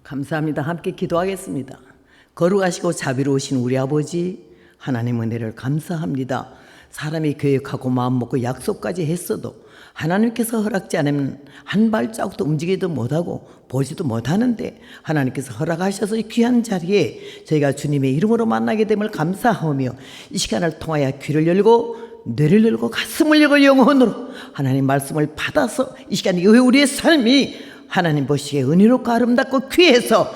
감사합니다. 함께 기도하겠습니다. 거룩하시고 자비로우신 우리 아버지 하나님 은혜를 감사합니다. 사람이 계획하고 마음먹고 약속까지 했어도 하나님께서 허락지 않으면 한 발자국도 움직이지도 못하고 보지도 못하는데 하나님께서 허락하셔서 귀한 자리에 저희가 주님의 이름으로 만나게 됨을 감사하며 이 시간을 통하여 귀를 열고 뇌를 열고 가슴을 열고 영혼으로 하나님 말씀을 받아서 이 시간 이후에 우리의 삶이 하나님 보시기에 은혜롭고 아름답고 귀해서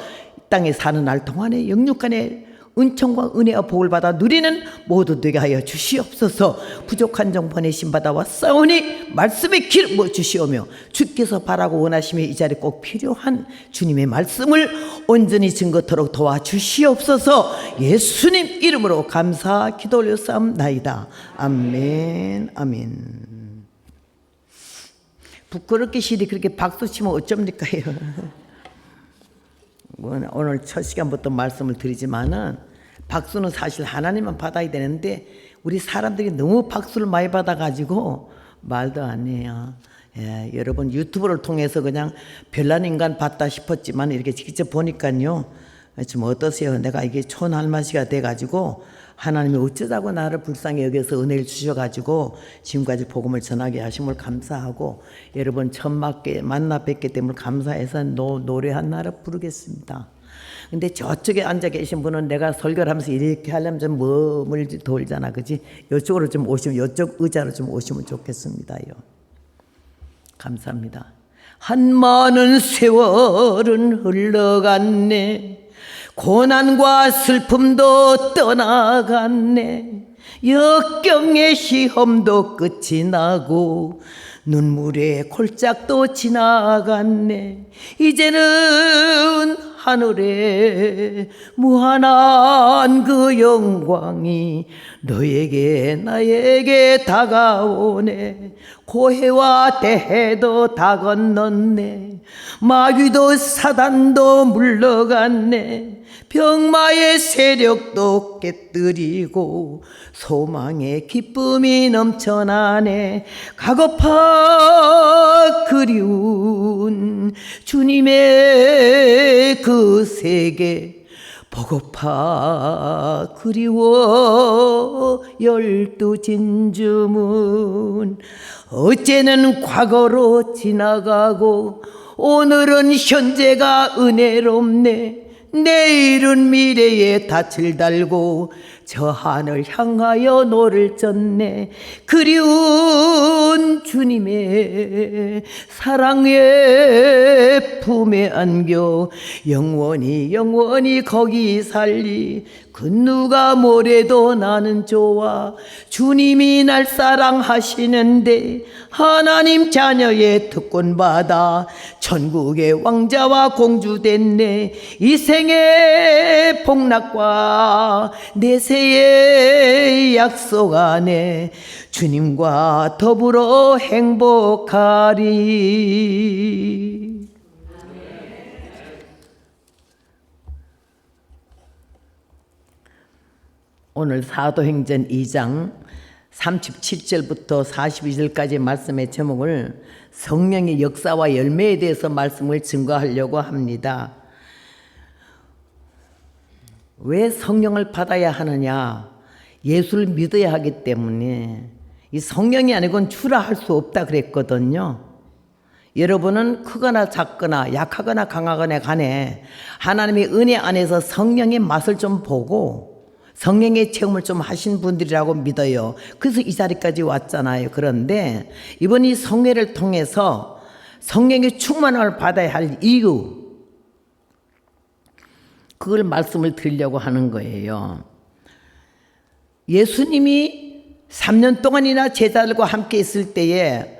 땅에 사는 날 동안에 영육간에 은총과 은혜와 복을 받아 누리는 모두 되게 하여 주시옵소서. 부족한 종 보내심 받아 왔사오니 말씀의 길 뭐 주시오며 주께서 바라고 원하시며 이 자리에 꼭 필요한 주님의 말씀을 온전히 증거토록 도와주시옵소서. 예수님 이름으로 감사 기도 올려싸움나이다. 아멘 아멘. 부끄럽게 시리 그렇게 박수 치면 어쩝니까요? 오늘 첫 시간부터 말씀을 드리지만은 박수는 사실 하나님만 받아야 되는데 우리 사람들이 너무 박수를 많이 받아가지고 말도 안 해요. 예, 여러분 유튜브를 통해서 그냥 별난 인간 봤다 싶었지만 이렇게 직접 보니까요 좀 어떠세요? 내가 이게 촌할머니가 돼가지고 하나님이 어쩌자고 나를 불쌍히 여겨서 은혜를 주셔가지고 지금까지 복음을 전하게 하심을 감사하고 여러분 처음 만나 뵙게 됨을 감사해서 노래 하나를 부르겠습니다. 근데 저쪽에 앉아 계신 분은 내가 설교를 하면서 이렇게 하려면 좀 몸을 돌잖아, 그지? 이쪽으로 좀 오시면, 이쪽 의자로 좀 오시면 좋겠습니다요. 감사합니다. 한 많은 세월은 흘러갔네. 고난과 슬픔도 떠나갔네. 역경의 시험도 끝이 나고 눈물의 골짜기도 지나갔네. 이제는 하늘에 무한한 그 영광이 너에게 나에게 다가오네. 고해와 대해도 다 건넜네. 마귀도 사단도 물러갔네. 병마의 세력도 깨뜨리고 소망의 기쁨이 넘쳐나네. 가고파 그리운 주님의 그 세계 보고파 그리워 열두 진주문. 어제는 과거로 지나가고 오늘은 현재가 은혜롭네. 내일은 미래에 닻을 달고 저 하늘 향하여 노를 젓네. 그리운 주님의 사랑의 품에 안겨 영원히 거기 살리. 그 누가 뭐래도 나는 좋아. 주님이 날 사랑하시는데 하나님 자녀의 특권받아 천국의 왕자와 공주 됐네. 이 생의 복락과 내세의 약속 안에 주님과 더불어 행복하리. 오늘 사도행전 2장 37절부터 42절까지 말씀의 제목을 성령의 역사와 열매에 대해서 말씀을 증거하려고 합니다. 왜 성령을 받아야 하느냐? 예수를 믿어야 하기 때문에. 이 성령이 아니고는 주라 할 수 없다 그랬거든요. 여러분은 크거나 작거나 약하거나 강하거나 간에 하나님의 은혜 안에서 성령의 맛을 좀 보고 성령의 체험을 좀 하신 분들이라고 믿어요. 그래서 이 자리까지 왔잖아요. 그런데 이번 이 성례를 통해서 성령의 충만함을 받아야 할 이유, 그걸 말씀을 드리려고 하는 거예요. 예수님이 3년 동안이나 제자들과 함께 있을 때에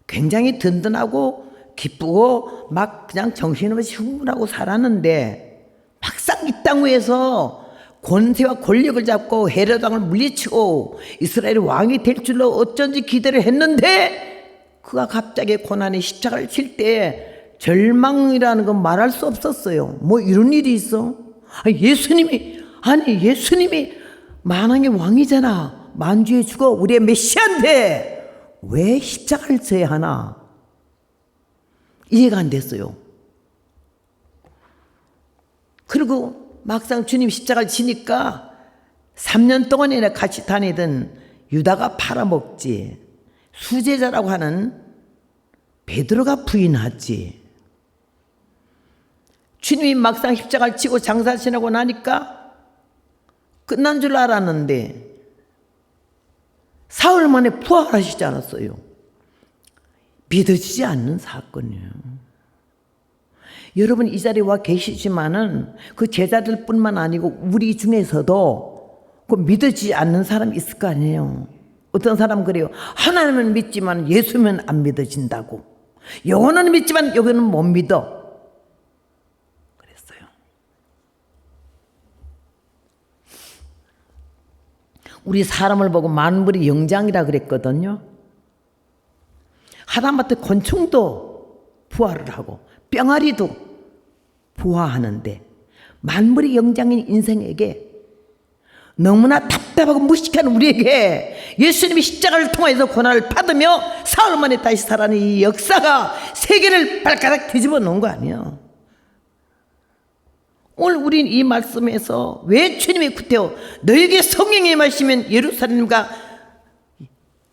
굉장히 든든하고 기쁘고 막 그냥 정신없이 흥분하고 살았는데 막상 이 땅 위에서 권세와 권력을 잡고 헤롯 왕을 물리치고 이스라엘의 왕이 될 줄로 어쩐지 기대를 했는데 그가 갑자기 고난의 십자가를 칠 때 절망이라는 건 말할 수 없었어요. 뭐 이런 일이 있어? 예수님이 만왕의 왕이잖아. 만주의 주가 우리의 메시아인데 왜 십자가를 져야 하나? 이해가 안 됐어요. 그리고 막상 주님 십자가를 지니까 3년 동안이나 같이 다니던 유다가 팔아먹지, 수제자라고 하는 베드로가 부인하지. 주님이 막상 십자가를 지고 장사 지나고 나니까 끝난 줄 알았는데 사흘 만에 부활하시지 않았어요. 믿어지지 않는 사건이에요. 여러분 이 자리에 와 계시지만은 그 제자들뿐만 아니고 우리 중에서도 그 믿어지지 않는 사람이 있을 거 아니에요. 어떤 사람 그래요. 하나님은 믿지만 예수면 안 믿어진다고. 영혼은 믿지만 여기는 못 믿어. 그랬어요. 우리 사람을 보고 만물이 영장이라 그랬거든요. 하다못해 곤충도 부화를 하고 뿅아리도 부화하는데 만물이 영장인 인생에게 너무나 답답하고 무식한 우리에게 예수님이 십자가를 통해서 고난을 받으며 사흘 만에 다시 살아나는 이 역사가 세계를 발가락 뒤집어 놓은 거 아니에요. 오늘 우린 이 말씀에서 왜 주님이 구태여 너에게 성령이 임하시면 예루살렘과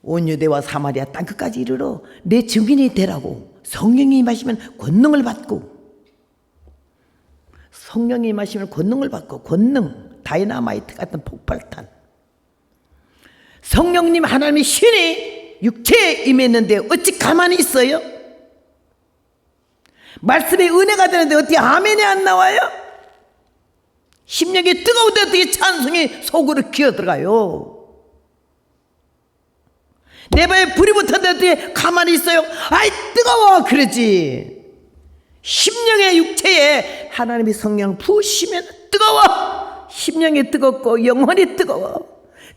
온 유대와 사마리아 땅끝까지 이르러 내 증인이 되라고. 성령이 임하시면 권능을 받고, 성령이 임하시면 권능을 받고, 권능 다이나마이트 같은 폭발탄. 성령님 하나님의 신이 육체에 임했는데 어찌 가만히 있어요? 말씀이 은혜가 되는데 어떻게 아멘이 안 나와요? 심령이 뜨거운데 어떻게 찬송이 속으로 기어들어가요? 내 발에 불이 붙었는데 어떻게 가만히 있어요? 아이 뜨거워 그러지. 심령의 육체에 하나님의 성령 부으시면 뜨거워. 심령이 뜨겁고 영혼이 뜨거워.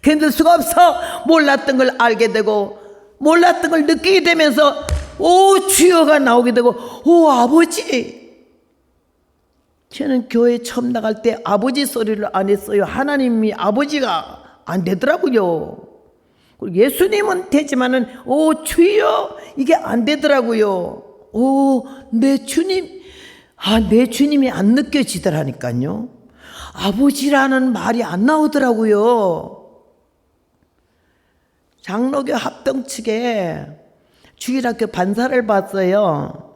견딜 수가 없어. 몰랐던 걸 알게 되고 몰랐던 걸 느끼게 되면서 오 주여가 나오게 되고 오 아버지. 저는 교회 처음 나갈 때 아버지 소리를 안 했어요. 하나님이 아버지가 안 되더라고요. 예수님은 되지만은 오 주여 이게 안 되더라고요. 오 내 주님, 내 주님이 안 느껴지더라니까요. 아버지라는 말이 안 나오더라고요. 장로교 합동 측에 주일학교 반사를 봤어요.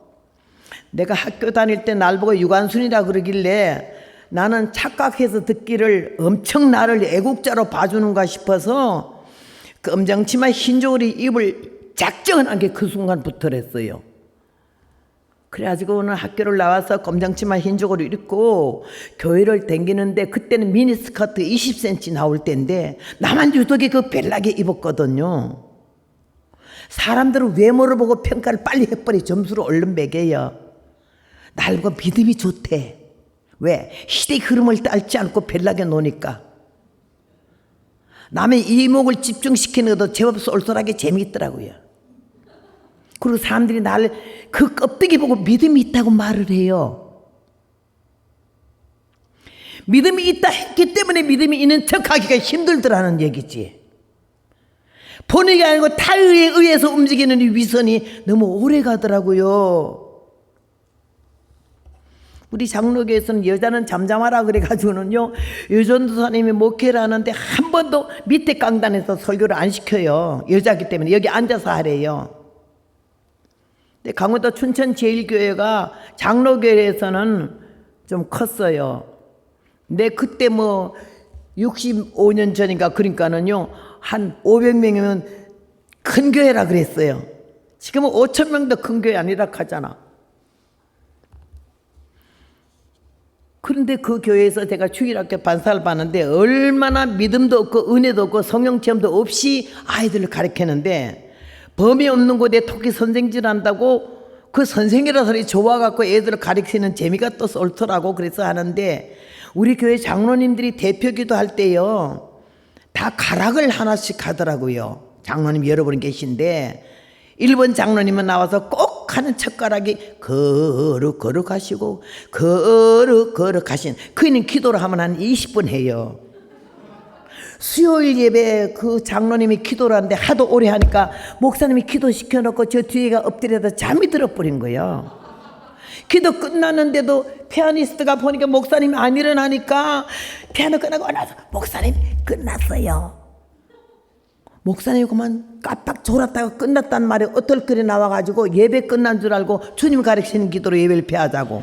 내가 학교 다닐 때 날 보고 유관순이라 그러길래 나는 착각해서 듣기를 엄청 나를 애국자로 봐주는가 싶어서 검정치마 흰저고리 입을 작정한 게 그 순간부터랬어요. 그래가지고 오늘 학교를 나와서 검정치마 흰저고리 입고 교회를 댕기는데 그때는 미니스커트 20cm 나올 때인데 나만 유독이 그 벨나게 입었거든요. 사람들은 외모를 보고 평가를 빨리 해버리 점수를 얼른 매겨요. 날 보고 믿음이 좋대. 왜? 시대의 흐름을 따르지 않고 벨나게 노니까. 남의 이목을 집중시키는 것도 제법 쏠쏠하게 재미있더라고요. 그리고 사람들이 나를 그 껍데기 보고 믿음이 있다고 말을 해요. 믿음이 있다 했기 때문에 믿음이 있는 척하기가 힘들더라는 얘기지. 보는 게 아니고 타의에 의해서 움직이는 이 위선이 너무 오래 가더라고요. 우리 장로교에서는 여자는 잠잠하라 그래가지고는요 여전도사님이 목회를 하는데 한 번도 밑에 강단에서 설교를 안 시켜요. 여자기 때문에 여기 앉아서 하래요. 근데 강원도 춘천제일교회가 장로교회에서는 좀 컸어요. 근데 그때 뭐 65년 전인가 그러니까는요 한 500명이면 큰 교회라 그랬어요. 지금은 5,000명도 큰 교회 아니라 하잖아. 그런데 그 교회에서 제가 주일학교 반사를 봤는데 얼마나 믿음도 없고 은혜도 없고 성령 체험도 없이 아이들을 가르치는데 범이 없는 곳에 토끼 선생질 한다고 그 선생이라 소리 좋아갖고 애들을 가르치는 재미가 또 쏠더라고. 그래서 하는데 우리 교회 장로님들이 대표기도 할 때요 다 가락을 하나씩 하더라고요. 장로님 여러 분 계신데 1번 장로님은 나와서 꼭 하는 젓가락이 거룩 하시고 거룩 하신 그이는 기도를 하면 한 20분 해요. 수요일 예배 그 장로님이 기도를 하는데 하도 오래 하니까 목사님이 기도시켜놓고 저 뒤에가 엎드려서 잠이 들어버린 거예요. 기도 끝났는데도 피아니스트가 보니까 목사님이 안 일어나니까 피아노 끝나고 나서 목사님 끝났어요. 목사님이 그만 깜빡 졸았다가 끝났단 말에 어떨거리 나와가지고 예배 끝난 줄 알고 주님 가르치는 기도로 예배를 피하자고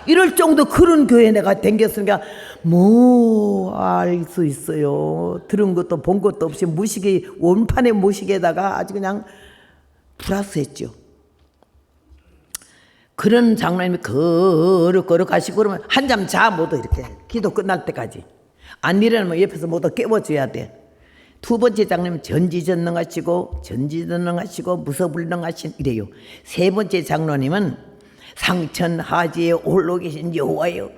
이럴 정도 그런 교회 내가 댕겼으니까 뭐 알 수 있어요. 들은 것도 본 것도 없이 무식이 원판의 무식에다가 아주 그냥 플러스했죠. 그런 장로님이 거룩 가시고 그러면 한잠 자 모두 이렇게 기도 끝날 때까지 안 일어나면 옆에서 모두 깨워줘야 돼. 두 번째 장로님은 전지전능하시고 무서불능하신 이래요. 세 번째 장로님은 상천하지에 홀로 계신 여호와여.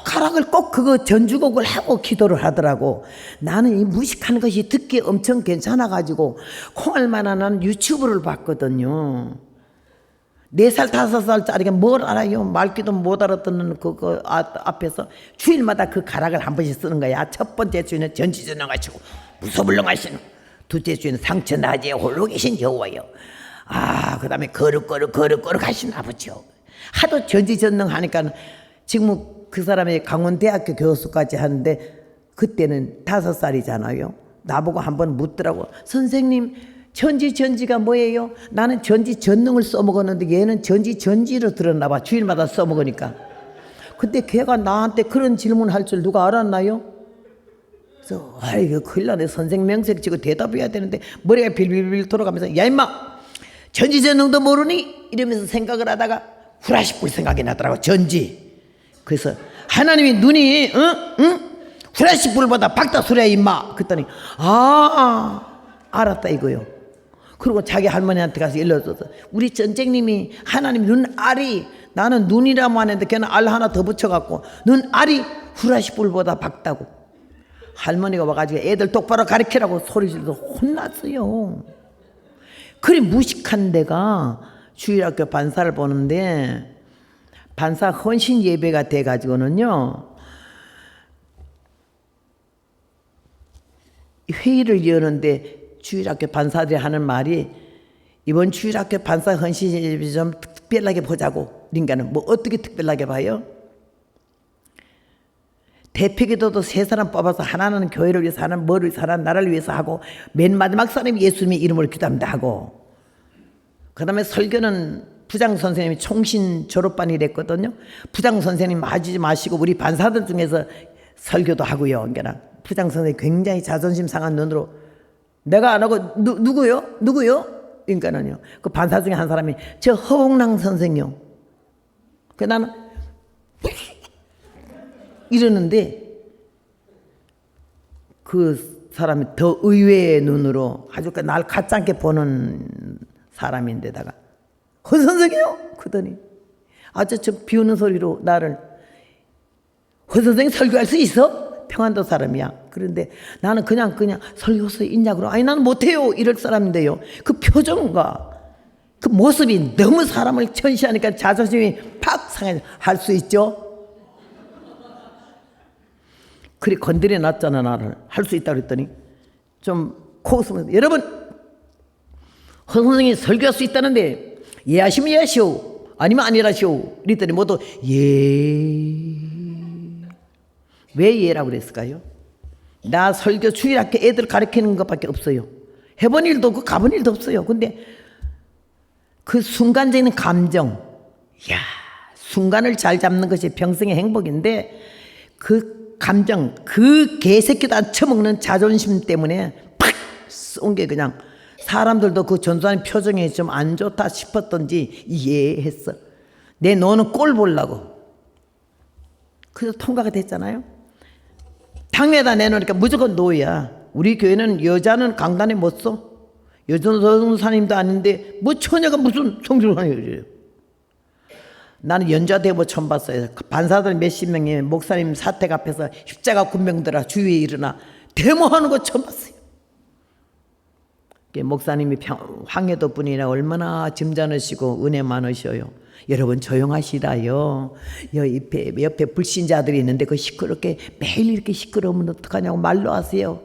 가락을 꼭 그거 전주곡을 하고 기도를 하더라고. 나는 이 무식한 것이 듣기 엄청 괜찮아가지고 콩알만한 유튜브를 봤거든요. 4살 5살짜리가 뭘 알아요. 말귀도 못 알아듣는 그거 앞에서 주일마다 그 가락을 한 번씩 쓰는 거야. 첫 번째 주에는 전지전능하시고 무서불능하시는, 둘째 주에는 상천하지에 홀로 계신 여호와여. 그 다음에 거룩 하신 아버지요. 하도 전지전능하니까 지금 그 사람이 강원대학교 교수까지 하는데 그때는 5살이잖아요. 나보고 한번 묻더라고. 선생님 전지가 뭐예요? 나는 전지전능을 써먹었는데 얘는 전지로 들었나 봐. 주일마다 써먹으니까. 근데 걔가 나한테 그런 질문할 줄 누가 알았나요? 그래서 아이고 큰일 나네. 선생 명색 지고 대답해야 되는데 머리가 빌빌빌 돌아가면서 야 임마 전지전능도 모르니? 이러면서 생각을 하다가 후라시 불 생각이 나더라고. 전지. 그래서 하나님이 눈이 후라시 불보다 밝다 소리야 임마. 그랬더니 알았다 이거요. 그리고 자기 할머니한테 가서 일러줘서 우리 전쟁님이 하나님 눈알이, 나는 눈이라고 하는데 걔는 알 하나 더 붙여갖고 눈알이 후라시 불보다 밝다고. 할머니가 와가지고 애들 똑바로 가르치라고 소리질러서 혼났어요. 그리 무식한 데가 주일학교 반사를 보는데 반사 헌신 예배가 돼가지고는요 회의를 여는데 주일학교 반사들이 하는 말이 이번 주일학교 반사 헌신 예배 좀 특별하게 보자고. 그러니까는 뭐 어떻게 특별하게 봐요? 대표기도도 3사람 뽑아서 하나는 교회를 위해서, 하나는 뭐를 위해서, 하나는 나라를 위해서 하고 맨 마지막 사람이 예수님의 이름으로 기도합니다 하고, 그 다음에 설교는 부장 선생님이 총신 졸업반이 됐거든요. 부장 선생님 하지 마시고 우리 반사들 중에서 설교도 하고요. 그러니까 부장 선생님이 굉장히 자존심 상한 눈으로 내가 안 하고 누구요? 그러니까는요. 그 반사 중에 한 사람이 저 허봉랑 선생요. 그 나는 이러는데 그 사람이 더 의외의 눈으로 아주 날 가짜게 보는 사람인데다가 허 선생이요? 그러더니 아주 저 비웃는 소리로 나를 허 선생 설교할 수 있어? 평안도 사람이야. 그런데 나는 그냥 설교서 있냐고. 아니 나는 못해요 이럴 사람인데요. 그 표정과 그 모습이 너무 사람을 천시하니까 자존심이 팍 상해. 할 수 있죠? 그리 건드려 놨잖아. 나를 할 수 있다 그랬더니 좀 코 웃으면서 여러분 허 선생이 설교할 수 있다는데 예하시면 예하시오 아니면 아니라시오 이랬더니 모두 예. 왜 예라고 그랬을까요? 나 설교 주일학교 애들 가르치는 것밖에 없어요. 해본 일도 없고 가본 일도 없어요. 근데 그 순간적인 감정, 야 순간을 잘 잡는 것이 평생의 행복인데 그 감정, 그 개새끼도 안 처먹는 자존심 때문에 팍 쏜 게 그냥 사람들도 그 전수하는 표정이 좀 안 좋다 싶었던지 이해했어. 내 노는 꼴 보려고. 그래서 통과가 됐잖아요. 당회에다 내놓으니까 무조건 노야. 우리 교회는 여자는 강단에 못 서. 여전도사님도 아닌데 뭐 처녀가 무슨 성전환이에요. 나는 연좌대보 처음 봤어요. 반사들 몇십 명이 목사님 사택 앞에서 십자가 군병들아 주위에 일어나 데모하는 거 처음 봤어요. 목사님이 황해도 분이라 얼마나 점잖으시고 은혜 많으셔요. 여러분 조용하시라요. 옆에 불신자들이 있는데 그 시끄럽게 매일 이렇게 시끄러우면 어떡하냐고 말로 하세요.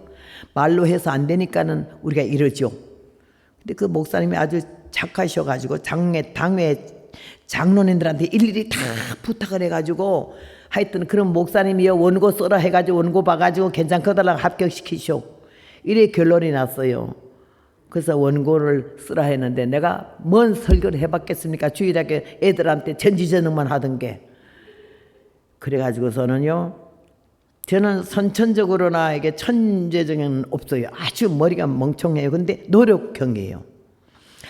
말로 해서 안 되니까는 우리가 이러죠. 근데 그 목사님이 아주 착하셔가지고 당회 장로님들한테 일일이 다 부탁을 해가지고 하여튼 그런 목사님이요 원고 써라 해가지고 원고 봐가지고 괜찮거들라 합격시키쇼. 이래 결론이 났어요. 그래서 원고를 쓰라 했는데 내가 뭔 설교를 해봤겠습니까? 주일학교 애들한테 전지전능만 하던 게. 그래가지고서는요, 저는 선천적으로나 이게 천재적인 없어요. 아주 머리가 멍청해요. 근데 노력형이에요.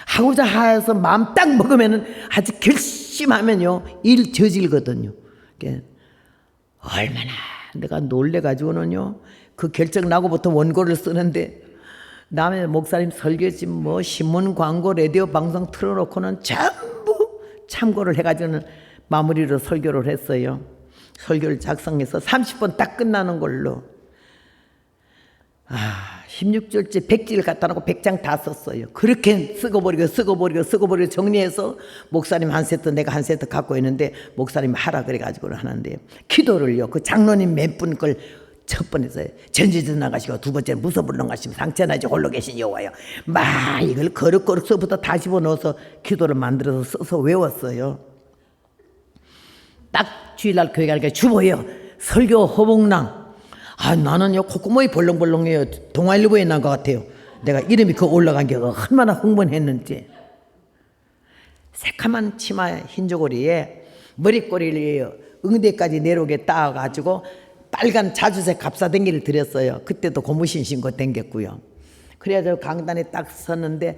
하고자 해서 마음 딱 먹으면은 아주 결심하면요 일 저질거든요. 얼마나 내가 놀래가지고는요 그 결정 나고부터 원고를 쓰는데 남의 목사님 설교지 뭐 신문 광고 라디오 방송 틀어놓고는 전부 참고를 해가지고는 마무리로 설교를 했어요. 설교를 작성해서 30분 딱 끝나는 걸로 16줄째 100지를 갖다 놓고 100장 다 썼어요. 그렇게 쓰고버리고 정리해서 목사님 한 세트 내가 한 세트 갖고 있는데 목사님 하라 그래가지고 하는데 기도를요 그 장로님 몇 분 걸 첫 번에서 전지전 나가시고 두 번째 무소불능 가시면 상처나지 홀로 계신 여호와여 막 이걸 거룩거룩서부터 다 집어넣어서 기도를 만들어서 써서 외웠어요. 딱 주일날 교회 가니까 주보요 설교 허봉랑 나는요 콧구멍이 벌렁벌렁해요. 동아일보에 난 것 같아요. 내가 이름이 그 올라간 게 얼마나 흥분했는지. 새카만 치마 흰 저고리에 머리꼬리를 응대까지 내려오게 따가지고 빨간 자주색 갑사댕기를 드렸어요. 그때도 고무신 신고 댕겼고요. 그래서 강단에 딱 섰는데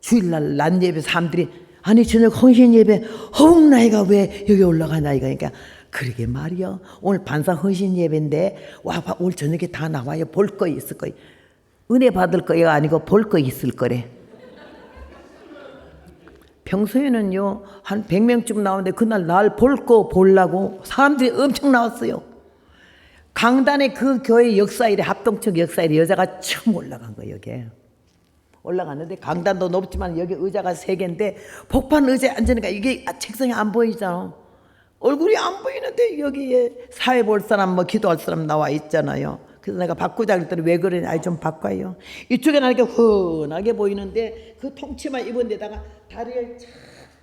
주일날 낮 예배 사람들이 아니 저녁 헌신 예배 허웅나이가 왜 여기 올라가냐 이거니까 그러게 말이야. 오늘 반사 헌신 예배인데 와 오늘 저녁에 다 나와요. 볼 거 있을 거예요. 은혜 받을 거가 아니고 볼 거 있을 거래. 평소에는요 한 100명쯤 나오는데 그날 날 볼 거 보려고 사람들이 엄청 나왔어요. 강단에 그 교회 역사일에 합동측 역사일에 여자가 처음 올라간 거예요. 여기에 올라갔는데 강단도 높지만 여기 의자가 3개인데 복판 의자에 앉으니까 이게 책상이 안 보이잖아. 얼굴이 안 보이는데 여기에 사회 볼 사람 뭐 기도할 사람 나와 있잖아요. 그래서 내가 바꾸자 그랬더니 왜 그러냐. 아이 좀 바꿔요. 이쪽에는 이렇게 훤하게 보이는데 그 통치마 입은 데다가 다리를 착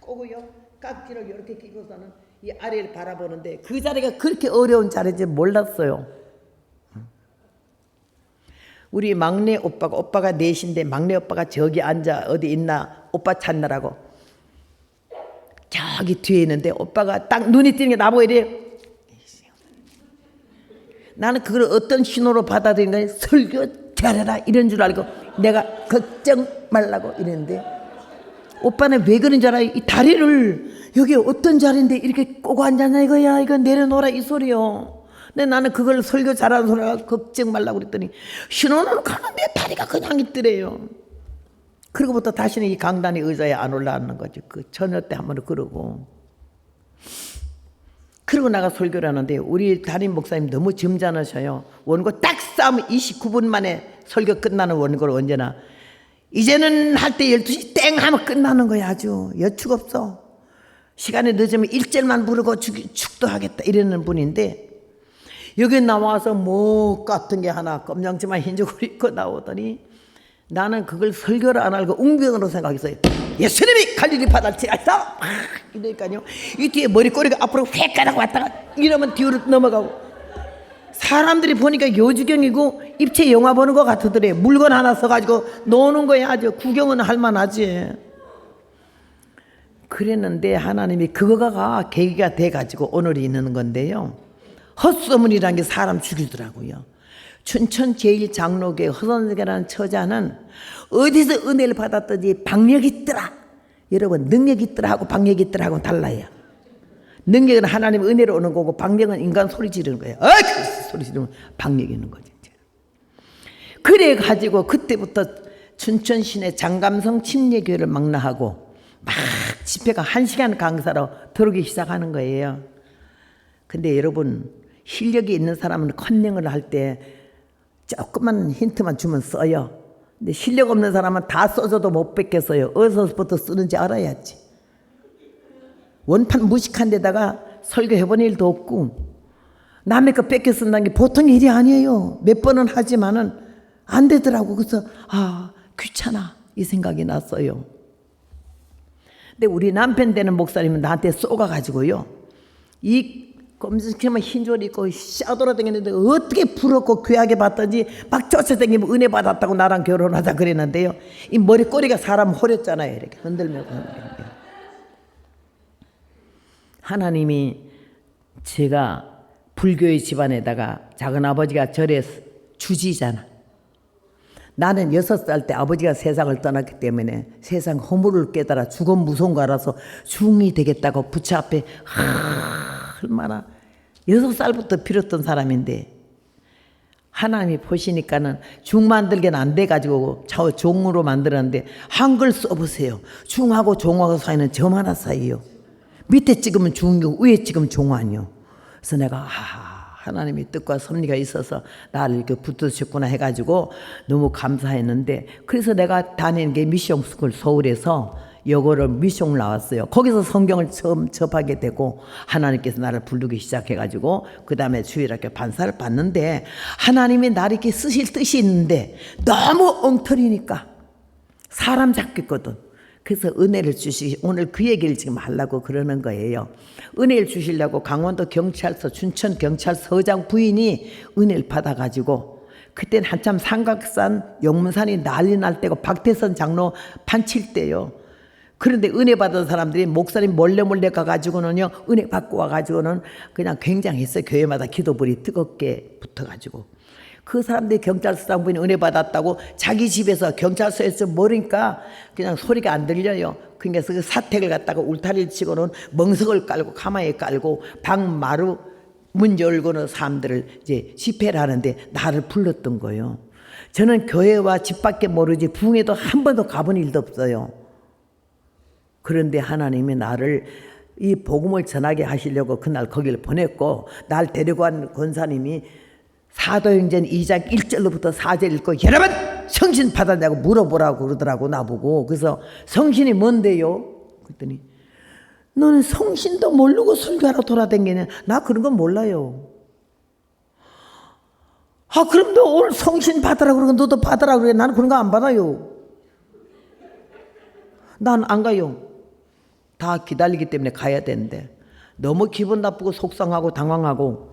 꼬고요. 깍지를 이렇게 끼고서는 이 아래를 바라보는데 그 자리가 그렇게 어려운 자리인지 몰랐어요. 우리 막내 오빠가 넷인데 막내 오빠가 저기 앉아 어디 있나 오빠 찾느라고 저기 뒤에 있는데 오빠가 딱 눈이 띄는 게 나보고 이래. 나는 그걸 어떤 신호로 받아들인가 설교 잘해라 이런 줄 알고 내가 걱정 말라고 이랬는데 오빠는 왜 그런 줄 알아요? 이 다리를 여기 어떤 자리인데 이렇게 꼬고 앉았냐 이거야. 이거 내려놓으라 이 소리요. 근데 나는 그걸 설교 잘하는 소리가 걱정 말라고 그랬더니 신호는 가는데 다리가 그냥 있더래요. 그리고부터 다시는 이 강단의 의자에 안 올라왔는 거죠. 그 처녀 때 한 번 그러고. 그러고 나가 설교를 하는데 우리 담임 목사님 너무 점잖으셔요. 원고 딱 싸우면 29분 만에 설교 끝나는 원고를 언제나 이제는 할 때 12시 땡 하면 끝나는 거야. 아주 여축 없어. 시간이 늦으면 1절만 부르고 축도하겠다 이러는 분인데 여기 나와서 뭐 같은 게 하나 검정치마 흰죽을 입고 나오더니 나는 그걸 설교를 안 하고 웅병으로 생각했어요. 예수님이 갈릴리 바다를 지나서 이러니까요 이 뒤에 머리꼬리가 앞으로 휙 가다가 왔다가 이러면 뒤로 넘어가고 사람들이 보니까 요주경이고 입체 영화 보는 것 같더래. 물건 하나 써가지고 노는 거야. 아주 구경은 할만하지. 그랬는데 하나님이 그거가 계기가 돼가지고 오늘이 있는 건데요. 헛소문이라는 게 사람 죽이더라고요. 춘천 제1장로교회 허선생이라는 처자는 어디서 은혜를 받았더니 박력이 있더라. 여러분 능력이 있더라 하고 박력이 있더라 하고는 달라요. 능력은 하나님 은혜로 오는 거고 박력은 인간 소리 지르는 거예요. 소리 지르면 박력이 있는 거죠. 그래가지고 그때부터 춘천 시내 장감성 침례교회를 망라하고 막 집회가 1시간 강사로 들어오기 시작하는 거예요. 근데 여러분 실력이 있는 사람은 컨닝을 할 때 조금만 힌트만 주면 써요. 근데 실력 없는 사람은 다 써줘도 못 뺏겠어요. 어디서부터 쓰는지 알아야지. 원판 무식한 데다가 설교해본 일도 없고 남의 거 뺏겨 쓴다는 게 보통 일이 아니에요. 몇 번은 하지만은 안 되더라고. 그래서 귀찮아 이 생각이 났어요. 근데 우리 남편 되는 목사님은 나한테 쏘가가지고요, 이 검색하면 흰줄 입고 싸돌아다니는데 어떻게 부럽고 귀하게 봤던지 막 쫓아다니면 은혜 받았다고 나랑 결혼하자 그랬는데요, 이 머리꼬리가 사람 호렸잖아요. 이렇게 흔들며. 하나님이, 제가 불교의 집안에다가 작은아버지가 절에 주지잖아. 나는 6살 때 아버지가 세상을 떠났기 때문에 세상 허물을 깨달아 죽음 무서운 거 알아서 중이 되겠다고 부처 앞에 얼마나 6살부터 빌었던 사람인데, 하나님이 보시니까는 중 만들기는 안 돼가지고 저 종으로 만들었는데, 한글 써보세요. 중하고 종하고 사이는 점 하나 사이요. 밑에 찍으면 중이고 위에 찍으면 종 아니요. 그래서 내가 하나님이 뜻과 섭리가 있어서 나를 이렇게 붙드셨구나 해가지고 너무 감사했는데, 그래서 내가 다니는 게 미션 스쿨 서울에서 여고를 미션을 나왔어요. 거기서 성경을 처음 접하게 되고 하나님께서 나를 부르기 시작해가지고 그 다음에 주일학교 반사를 받는데, 하나님이 나를 이렇게 쓰실 뜻이 있는데 너무 엉터리니까 사람 잡겠거든. 그래서 은혜를 주시기, 오늘 그 얘기를 지금 하려고 그러는 거예요. 은혜를 주시려고 강원도 경찰서 춘천 경찰서장 부인이 은혜를 받아가지고, 그때는 한참 삼각산 용문산이 난리 날 때고 박태선 장로 판칠 때요. 그런데 은혜 받은 사람들이 목사님 몰래 가가지고는요, 은혜 받고 와가지고는 그냥 굉장했어요. 교회마다 기도불이 뜨겁게 붙어가지고. 그 사람들이 경찰서장 분이 은혜 받았다고 자기 집에서 경찰서에서 모르니까 그냥 소리가 안 들려요. 그러니까 그 사택을 갖다가 울타리를 치고는 멍석을 깔고 가마에 깔고 방 마루 문 열고는 사람들을 이제 집회를 하는데 나를 불렀던 거예요. 저는 교회와 집 밖에 모르지 부흥에도 한 번도 가본 일도 없어요. 그런데 하나님이 나를 이 복음을 전하게 하시려고 그날 거기를 보냈고, 날 데리고 간 권사님이 사도행전 2장 1절로부터 4절 읽고 여러분 성신 받았냐고 물어보라고 그러더라고 나보고. 그래서 성신이 뭔데요? 그랬더니 너는 성신도 모르고 설교하러 돌아다니냐. 나 그런 건 몰라요. 그럼 너 오늘 성신 받으라 그러고 너도 받으라 그래. 나는 그런 거 안 받아요. 난 안 가요. 다 기다리기 때문에 가야 되는데 너무 기분 나쁘고 속상하고 당황하고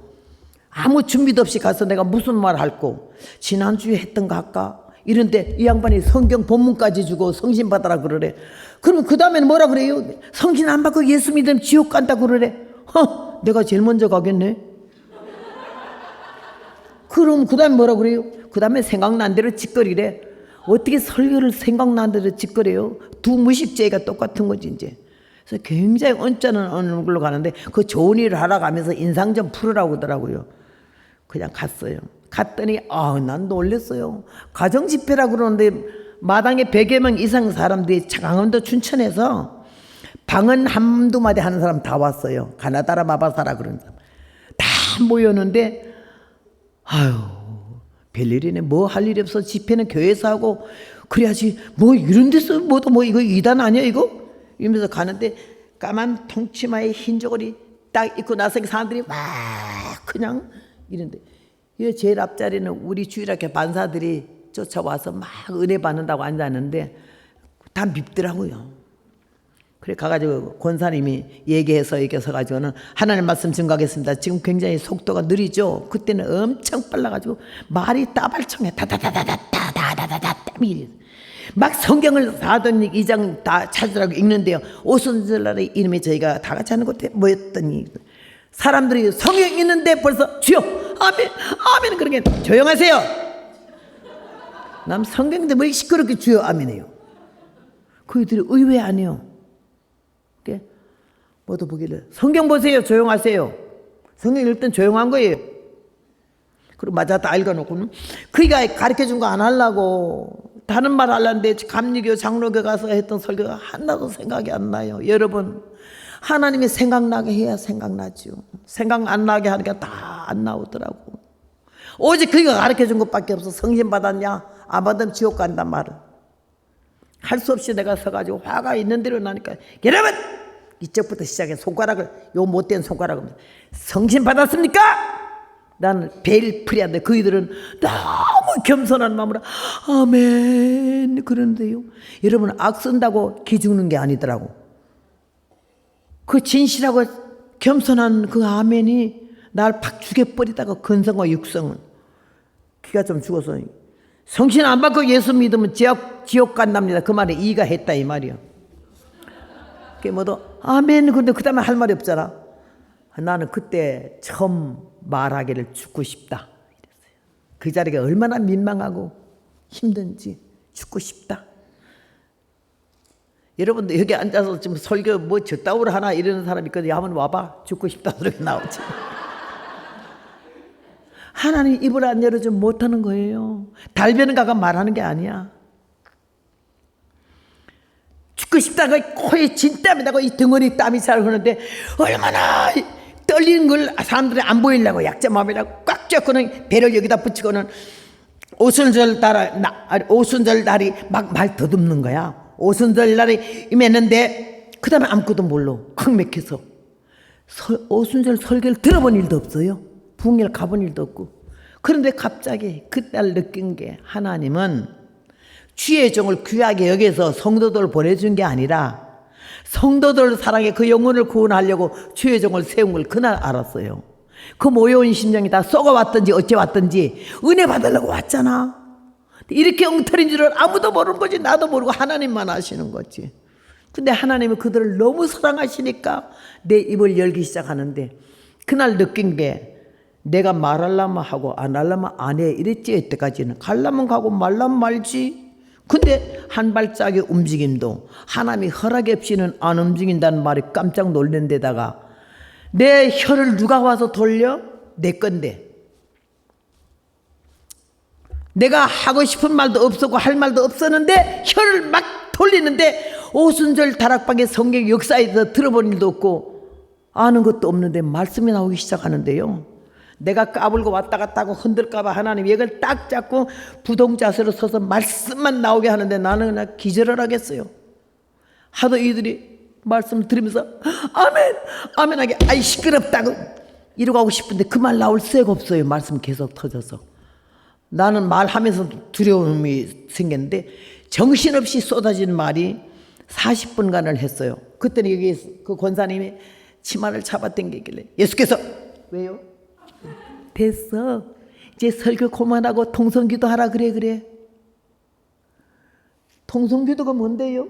아무 준비도 없이 가서 내가 무슨 말 할고, 지난주에 했던 거 할까? 이런데 이 양반이 성경 본문까지 주고 성신 받아라 그러래. 그러면 그 다음에는 뭐라 그래요? 성신 안 받고 예수 믿으면 지옥 간다 그러래. 내가 제일 먼저 가겠네. 그럼 그 다음에 뭐라 그래요? 그 다음에 생각난 대로 짓거리래. 어떻게 설교를 생각난 대로 짓거려요? 두 무식죄가 똑같은 거지 이제. 그래서 굉장히 언짢은 얼굴로 가는데 그 좋은 일을 하러 가면서 인상 좀 풀으라고 하더라고요. 그냥 갔어요. 갔더니 난 놀랐어요. 가정집회라고 그러는데 마당에 100여 명 이상 사람들이 강원도 춘천에서 방언 한두 마디 하는 사람 다 왔어요. 가나다라 마바사라 그런 사람 다 모였는데, 별일이네. 뭐 할 일이 없어. 집회는 교회에서 하고 그래야지. 뭐 이런 데서 뭐 이거 이단 아니야 이거? 이러면서 가는데 까만 통치마에 흰 저고리 딱 입고 나서 사람들이 막 그냥 이런데, 이 제일 앞자리는 우리 주일학교 반사들이 쫓아와서 막 은혜 받는다고 앉았는데 다 밉더라고요. 그래 가가지고 권사님이 얘기해서 가지고는 하나님 말씀 증거하겠습니다. 지금 굉장히 속도가 느리죠. 그때는 엄청 빨라가지고 말이 따발청해. 다다다다다다다다다 막 성경을 사도행전 2장 다 찾으라고 읽는데요. 오순절날에 이름이 저희가 다 같이 하는 곳에 모였더니 사람들이 성경 읽는데 벌써 주여 아멘 아멘 그러게 조용하세요. 남 성경인데 왜 시끄럽게 주여 아멘해요. 그들이 의외 아니요. 모두 보기를 성경 보세요 조용하세요. 성경 읽을 땐 조용한 거예요. 그리고 맞아 다 읽어놓고는 그이가 가르쳐준 거 안 하려고 다른 말 하려는데 감리교 장로교 가서 했던 설교가 하나도 생각이 안 나요. 여러분 하나님이 생각나게 해야 생각나죠. 생각 안 나게 하니까 다 안 나오더라고. 오직 그이가 가르쳐준 것밖에 없어. 성신 받았냐 안 받으면 지옥 간단 말을 할 수 없이 내가 서가지고 화가 있는 대로 나니까 여러분 이쪽부터 시작해 손가락을 요 못된 손가락을 성신 받았습니까? 나는 베일 프리한데 그이들은 너무 겸손한 마음으로 아멘 그러는데요. 여러분 악 쓴다고 기 죽는 게 아니더라고. 그 진실하고 겸손한 그 아멘이 날 팍 죽여버리다가 근성과 육성은 기가 좀 죽어서 성신 안 받고 예수 믿으면 지옥 간답니다. 그 말에 이가 했다 이 말이야. 그게 뭐도 아멘. 근데 그 다음에 할 말이 없잖아. 나는 그때 처음 말하기를 죽고 싶다 이랬어요. 그 자리가 얼마나 민망하고 힘든지 죽고 싶다. 여러분도 여기 앉아서 지금 설교 뭐 저따구로 하나 이러는 사람이 있거든요. 한번 와봐. 죽고 싶다 소리가 나오지. 하나님 입을 안 열어주면 못하는 거예요. 달변가가 말하는 게 아니야. 죽고 싶다가 코에 진땀이 나고 이 덩어리 땀이 잘 흐르는데 얼마나 떨리는 걸 사람들이 안 보이려고 약자마음이라고 꽉 쥐고는 배를 여기다 붙이고는 오순절 날이 막 말 더듬는 거야. 오순절 날이 임했는데 그 다음에 아무것도 몰라. 콱 맥혀서 오순절 설교를 들어본 일도 없어요. 부흥회를 가본 일도 없고. 그런데 갑자기 그날 느낀 게 하나님은 주의 종을 귀하게 여기서 성도들을 보내준 게 아니라 성도들을 사랑해 그 영혼을 구원하려고 주의 종을 세운 걸 그날 알았어요. 그 모여온 심령이 다 썩어왔든지 어째 왔든지 은혜 받으려고 왔잖아. 이렇게 엉터리인 줄은 아무도 모르는 거지. 나도 모르고 하나님만 아시는 거지. 근데 하나님은 그들을 너무 사랑하시니까 내 입을 열기 시작하는데 그날 느낀 게 내가 말하려면 하고 안 하려면 안 해 이랬지. 이때까지는 가려면 가고 말라면 말지. 근데 한 발짝의 움직임도 하나님이 허락이 없이는 안 움직인다는 말이 깜짝 놀란 데다가 내 혀를 누가 와서 돌려? 내 건데 내가 하고 싶은 말도 없었고 할 말도 없었는데 혀를 막 돌리는데 오순절 다락방에 성경 역사에서 들어본 일도 없고 아는 것도 없는데 말씀이 나오기 시작하는데요. 내가 까불고 왔다 갔다 하고 흔들까봐 하나님 이걸 딱 잡고 부동자세로 서서 말씀만 나오게 하는데 나는 그냥 기절을 하겠어요. 하도 이들이 말씀 들으면서 아멘 아멘 하게 아이 시끄럽다고 이러고 하고 싶은데 그 말 나올 새가 없어요. 말씀 계속 터져서 나는 말하면서 두려움이 생겼는데 정신없이 쏟아진 말이 40분간을 했어요. 그때는 여기 그 권사님이 치마를 잡아당기길래 예수께서 왜요? 됐어. 이제 설교 그만하고 통성기도 하라 그래. 통성기도가 뭔데요?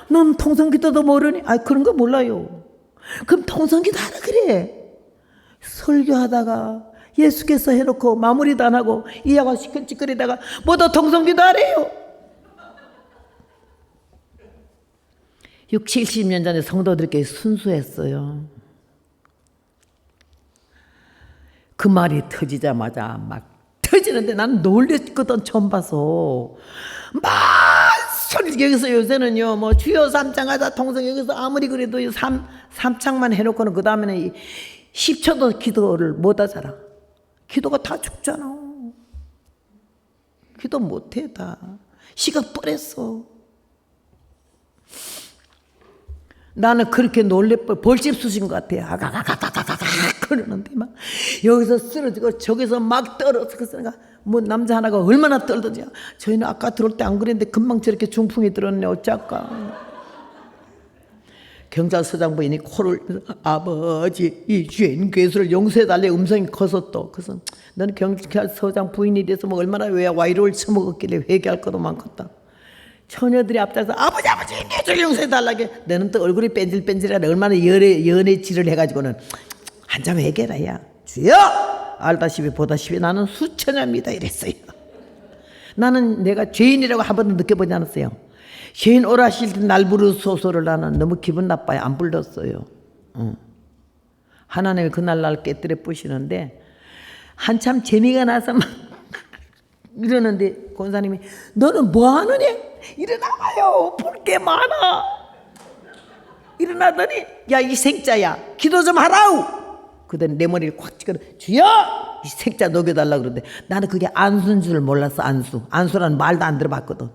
넌 통성기도도 모르니? 아 그런 거 몰라요. 그럼 통성기도 하라 그래. 설교하다가 예수께서 해놓고 마무리도 안 하고 이하고 시끌시끌이다가 뭐더 통성기도 하래요. 60, 70년 전에 성도들께 순수했어요. 그 말이 터지자마자 막 터지는데 나는 놀랬거든. 처음 봐서 막 소리. 여기서 요새는요 뭐 주여 삼창하자 통성 여기서 아무리 그래도 삼창만 해놓고는 그 다음에는 10초도 기도를 못 하잖아. 기도가 다 죽잖아. 기도 못해. 다 시간 뻔했어. 나는 그렇게 놀래버 벌집 쑤신 것 같아요. 아가가가가가가 그러는데 막 여기서 쓰러지고 저기서 막 떨어서 그래서 내가 뭐 남자 하나가 얼마나 떨던지. 저희는 아까 들어올 때 안 그랬는데 금방 저렇게 중풍이 들었네. 어쩔까. 경찰서장 부인이 코를 아버지 이 죄인 괴수를 용서해달래 음성이 커서 또 그래서 너는 경찰서장 부인이 돼서 뭐 얼마나 왜 와이로를 처먹었길래 회개할 것도 많겠다. 처녀들이 앞장서 아버지 내 용서해달라게. 너는 또 얼굴이 뺀질뺀질하다. 얼마나 연애질을 해가지고는 한참 회개라. 야 주여 알다시피 보다시피 나는 수처녀입니다 이랬어요. 나는 내가 죄인이라고 한 번도 느껴보지 않았어요. 죄인 오라실 때 날 부르소서를 나는 너무 기분 나빠요. 안 불렀어요. 하나님이 그날 날 깨뜨려 부시는데 한참 재미가 나서 막 이러는데 권사님이 너는 뭐 하느냐? 일어나봐요. 볼 게 많아. 일어나더니 야 이 생자야 기도 좀 하라우. 그다음에 내 머리를 콱 찍어 주여 이 생자 녹여달라 그러는데 나는 그게 안수인 줄 몰랐어. 안수라는 말도 안 들어봤거든.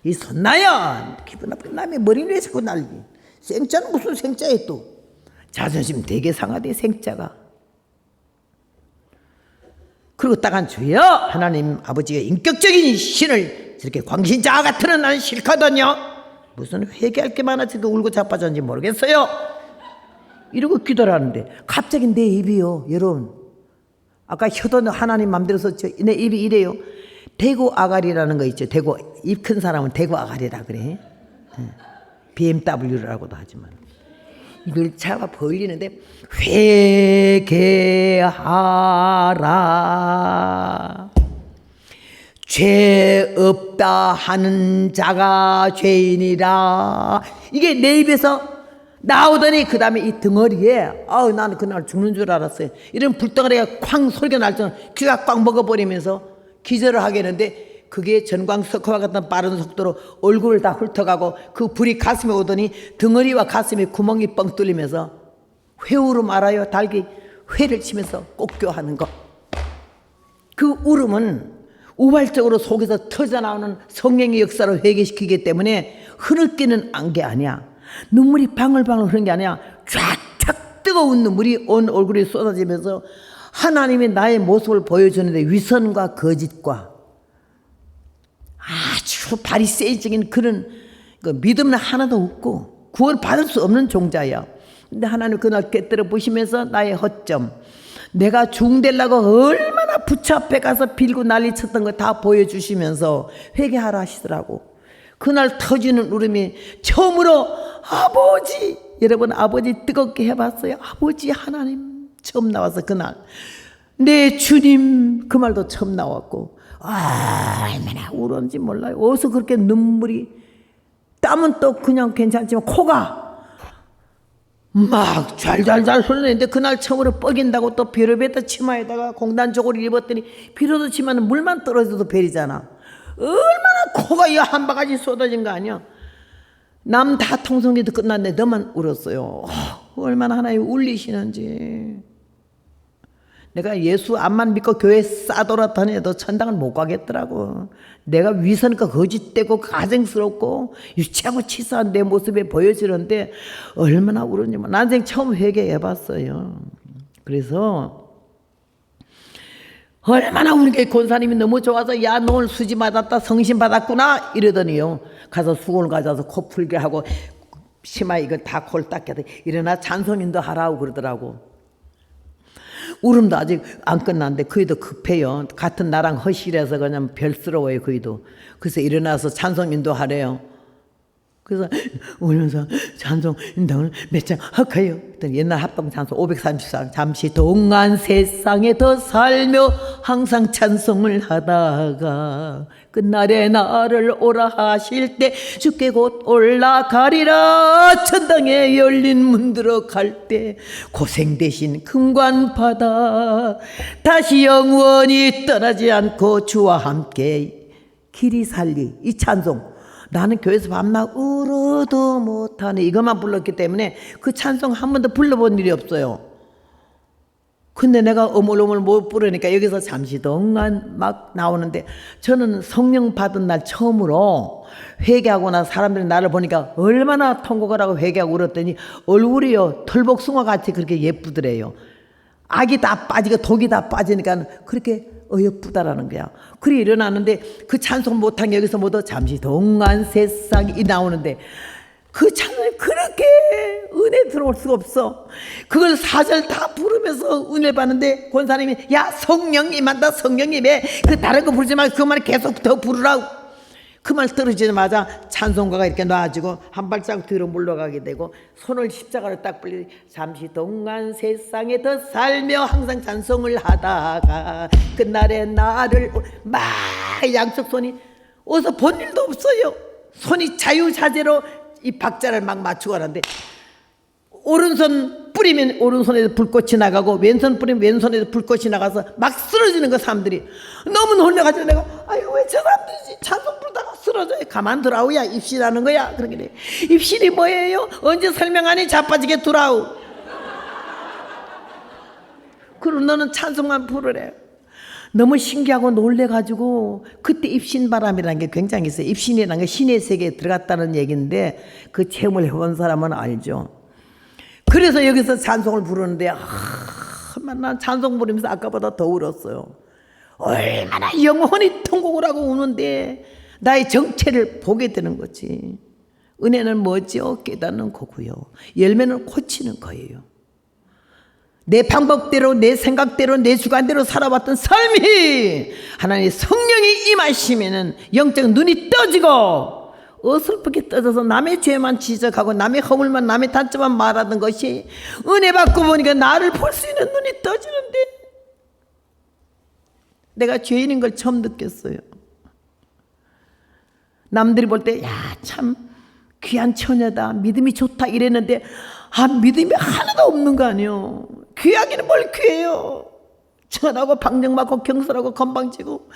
이 손나연 기분 나쁘게 남의 머리 위에 자꾸 날리. 생자는 무슨 생자에 또 자존심 되게 상하대 생자가. 그리고 딱한 주여 하나님 아버지의 인격적인 신을 저렇게 광신자 같은 나는 싫거든요. 무슨 회개할 게 많아서 울고 자빠졌는지 모르겠어요. 이러고 기도를 하는데 갑자기 내 입이요, 여러분, 아까 혀도 하나님 맘대로 썼죠. 내 입이 이래요. 대구 아가리라는 거 있죠. 대구, 입 큰 사람은 대구 아가리라 그래. BMW라고도 하지만 이걸 차가 벌리는데 회개하라, 죄 없다 하는 자가 죄인이라. 이게 내 입에서 나오더니 그 다음에 이 덩어리에, 나는 그날 죽는 줄 알았어요. 이런 불덩어리가 쾅 소리가 날 정도 귀가 꽉 먹어버리면서 기절을 하겠는데, 그게 전광석화와 같은 빠른 속도로 얼굴을 다 훑어가고 그 불이 가슴에 오더니 덩어리와 가슴에 구멍이 뻥 뚫리면서 회우로 말아요. 달기 회를 치면서 꼭교하는 거. 그 울음은 우발적으로 속에서 터져나오는 성령의 역사로 회개시키기 때문에 흐느끼는 게 아니야. 눈물이 방울방울 흐르는 게 아니야. 쫙쫙 뜨거운 눈물이 온 얼굴에 쏟아지면서 하나님이 나의 모습을 보여주는데 위선과 거짓과 아주 바리새인적인 그런 믿음은 하나도 없고 구원 받을 수 없는 종자야. 근데 하나님 그날 깨뜨려 보시면서 나의 허점, 내가 중되려고 얼마나 부처 앞에 가서 빌고 난리 쳤던 거 다 보여주시면서 회개하라 하시더라고. 그날 터지는 울음이 처음으로 아버지, 여러분, 아버지 뜨겁게 해봤어요. 아버지 하나님 처음 나와서 그날 내 주님 그 말도 처음 나왔고, 얼마나 울었는지 몰라요. 어디서 그렇게 눈물이, 땀은 또 그냥 괜찮지만 코가 막 잘잘잘 흘러내는데 그날 처음으로 뻐긴다고 또 비료베타 치마에다가 공단 저고리 입었더니 비료도 치마는 물만 떨어져도 베리잖아. 얼마나 코가 이 한 바가지 쏟아진 거 아니야. 남 다 통성기도 끝났는데 너만 울었어요. 얼마나 하나님 울리시는지. 내가 예수 암만 믿고 교회 싸돌았다니 너 천당을 못 가겠더라고. 내가 위선과 거짓되고 가증스럽고 유치하고 치사한 내 모습에 보여지는데 얼마나 울었는지. 난생 처음 회개해봤어요. 그래서 얼마나 우리 권사님이 너무 좋아서 야, 너 오늘 수지 받았다, 성신 받았구나 이러더니요, 가서 수건을 가져와서 코 풀게 하고 치마 이거 다 콜 닦게 일어나 찬송인도 하라고 그러더라고. 울음도 아직 안 끝났는데 그이도 급해요. 같은 나랑 허실해서 그냥 별스러워요 그이도. 그래서 일어나서 찬송인도 하래요. 그래서 울면서 찬송 인당을 몇 장 할까요? 옛날 합동 찬송 534. 잠시 동안 세상에 더 살며 항상 찬송을 하다가 끝날에 나를 오라 하실 때 주께 곧 올라가리라. 천당에 열린 문 들어갈 때 고생 대신 금관 받아 다시 영원히 떠나지 않고 주와 함께 길이 살리. 이 찬송 나는 교회에서 밤낮 울어도 못하네 이것만 불렀기 때문에 그 찬송 한 번도 불러본 일이 없어요. 근데 내가 어물어물 못 부르니까 여기서 잠시 동안 막 나오는데, 저는 성령 받은 날 처음으로 회개하거나 사람들이 나를 보니까 얼마나 통곡을 하고 회개하고 울었더니 얼굴이요 털복숭아 같이 그렇게 예쁘더래요. 악이 다 빠지고 독이 다 빠지니까 그렇게 어여쁘다라는 거야. 그래 일어나는데 그 찬송 못한 게 여기서 모두 잠시 동안 세상이 나오는데 그 찬송이 그렇게 은혜 들어올 수가 없어. 그걸 4절 다 부르면서 은혜 받는데 권사님이 야 성령이 임한다, 성령이 왜 그 다른 거 부르지 말고 그 말 계속 더 부르라고. 그 말 떨어지자마자 찬송가가 이렇게 놔지고 한 발짝 뒤로 물러가게 되고 손을 십자가로 딱 벌리고 잠시 동안 세상에 더 살며 항상 찬송을 하다가 그날의 나를 막 양쪽 손이 어디서 본 일도 없어요. 손이 자유자재로 이 박자를 막 맞추고 하는데 오른손 뿌리면 오른손에서 불꽃이 나가고 왼손 뿌리면 왼손에서 불꽃이 나가서 막 쓰러지는 거 사람들이. 너무 놀래가지고 내가 아유 왜 저 사람들이 찬송 부르다가 쓰러져요. 가만 두라우야 입시라는 거야. 그러게 돼. 입시이 뭐예요? 언제 설명하니 자빠지게 두라우. 그럼 너는 찬송만 부르래. 너무 신기하고 놀래가지고 그때 입신바람이라는 게 굉장히 있어요. 입신이라는 게 신의 세계에 들어갔다는 얘기인데 그 체험을 해본 사람은 알죠. 그래서 여기서 찬송을 부르는데 난 찬송 부르면서 아까보다 더 울었어요. 얼마나 영원히 통곡을 하고 우는데 나의 정체를 보게 되는 거지. 은혜는 뭐지요? 깨닫는 거고요. 열매는 고치는 거예요. 내 방법대로, 내 생각대로, 내 주관대로 살아왔던 삶이 하나님의 성령이 임하시면은 영적 눈이 떠지고 어설프게 떠져서 남의 죄만 지적하고 남의 허물만, 남의 단점만 말하던 것이 은혜 받고 보니까 나를 볼 수 있는 눈이 떠지는데, 내가 죄인인 걸 처음 느꼈어요. 남들이 볼 때 야, 참 귀한 처녀다, 믿음이 좋다 이랬는데 믿음이 하나도 없는 거 아니에요. 귀하기는 뭘 귀해요. 천하고 방정맞고 경솔하고 건방지고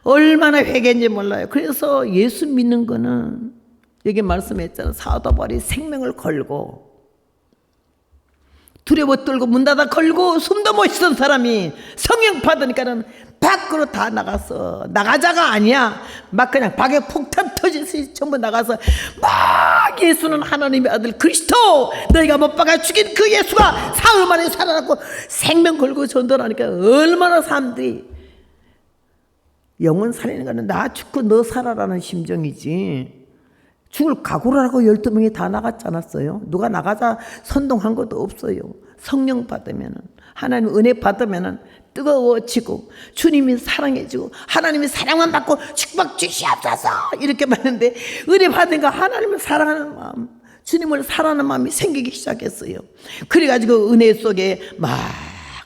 얼마나 회개인지 몰라요. 그래서 예수 믿는 거는 여기 말씀했잖아요. 사도 바울이 생명을 걸고 두려워 떨고 문 닫아 걸고 숨도 못 쉬던 사람이 성령 받으니까는 밖으로 다 나가서, 나가자가 아니야, 막 그냥 박에 폭탄 터지듯이 전부 나가서 막 예수는 하나님의 아들 그리스도, 너희가 못 박아 죽인 그 예수가 사흘 만에 살아났고 생명 걸고 전도하니까 얼마나 사람들이, 영혼 살리는 거는 나 죽고 너 살아라는 심정이지, 죽을 각오를 하고 12명이 다 나갔지 않았어요? 누가 나가자 선동한 것도 없어요. 성령 받으면은, 하나님 은혜 받으면은 뜨거워지고 주님이 사랑해주고 하나님이 사랑만 받고 축복 주시옵소서 이렇게 말하는데, 은혜 받으니까 하나님을 사랑하는 마음, 주님을 사랑하는 마음이 생기기 시작했어요. 그래가지고 은혜 속에 막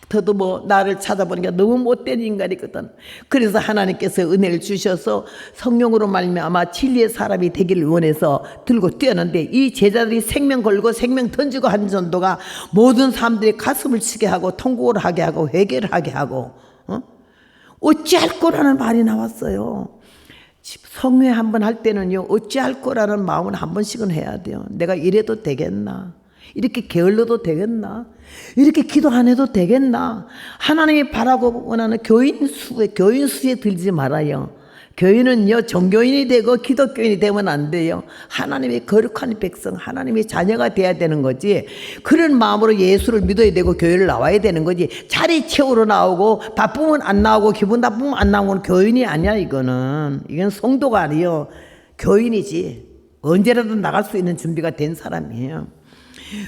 더듬어 나를 찾아보니까 너무 못된 인간이거든. 그래서 하나님께서 은혜를 주셔서 성령으로 말미암아 진리의 사람이 되기를 원해서 들고 뛰었는데, 이 제자들이 생명 걸고 생명 던지고 한 전도가 모든 사람들이 가슴을 치게 하고 통곡을 하게 하고 회개를 하게 하고, 어찌할 거라는 말이 나왔어요. 성회 한번 할 때는요, 어찌할 거라는 마음을 한 번씩은 해야 돼요. 내가 이래도 되겠나? 이렇게 게을러도 되겠나? 이렇게 기도 안 해도 되겠나? 하나님이 바라고 원하는 교인수에 들지 말아요. 교인은요, 종교인이 되고 기독교인이 되면 안 돼요. 하나님의 거룩한 백성, 하나님의 자녀가 돼야 되는 거지. 그런 마음으로 예수를 믿어야 되고 교회를 나와야 되는 거지. 자리 채우러 나오고 바쁘면 안 나오고 기분 나쁘면 안 나오는 교인이 아니야. 이건 성도가 아니에요. 교인이지. 언제라도 나갈 수 있는 준비가 된 사람이에요.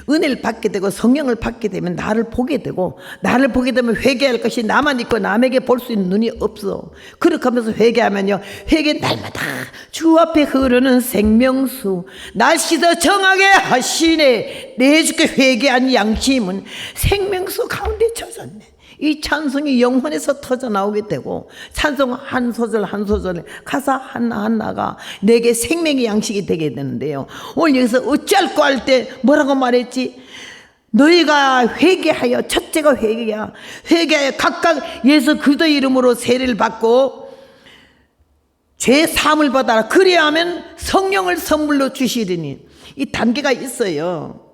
은혜를 받게 되고 성령을 받게 되면 나를 보게 되고, 나를 보게 되면 회개할 것이 나만 있고 남에게 볼 수 있는 눈이 없어. 그렇게 하면서 회개하면요, 회개 날마다 주 앞에 흐르는 생명수, 날 씻어 정하게 하시네. 내 주께 회개한 양심은 생명수 가운데 젖었네. 이 찬송이 영혼에서 터져 나오게 되고, 찬송 한 소절 한 소절, 가사 하나하나가 내게 생명의 양식이 되게 되는데요. 오늘 여기서 어찌할 거 할 때 뭐라고 말했지? 너희가 회개하여, 첫째가 회개야. 회개하여 각각 예수 그리스도 이름으로 세례를 받고 죄 사함을 받아라. 그래야 하면 성령을 선물로 주시리니. 이 단계가 있어요.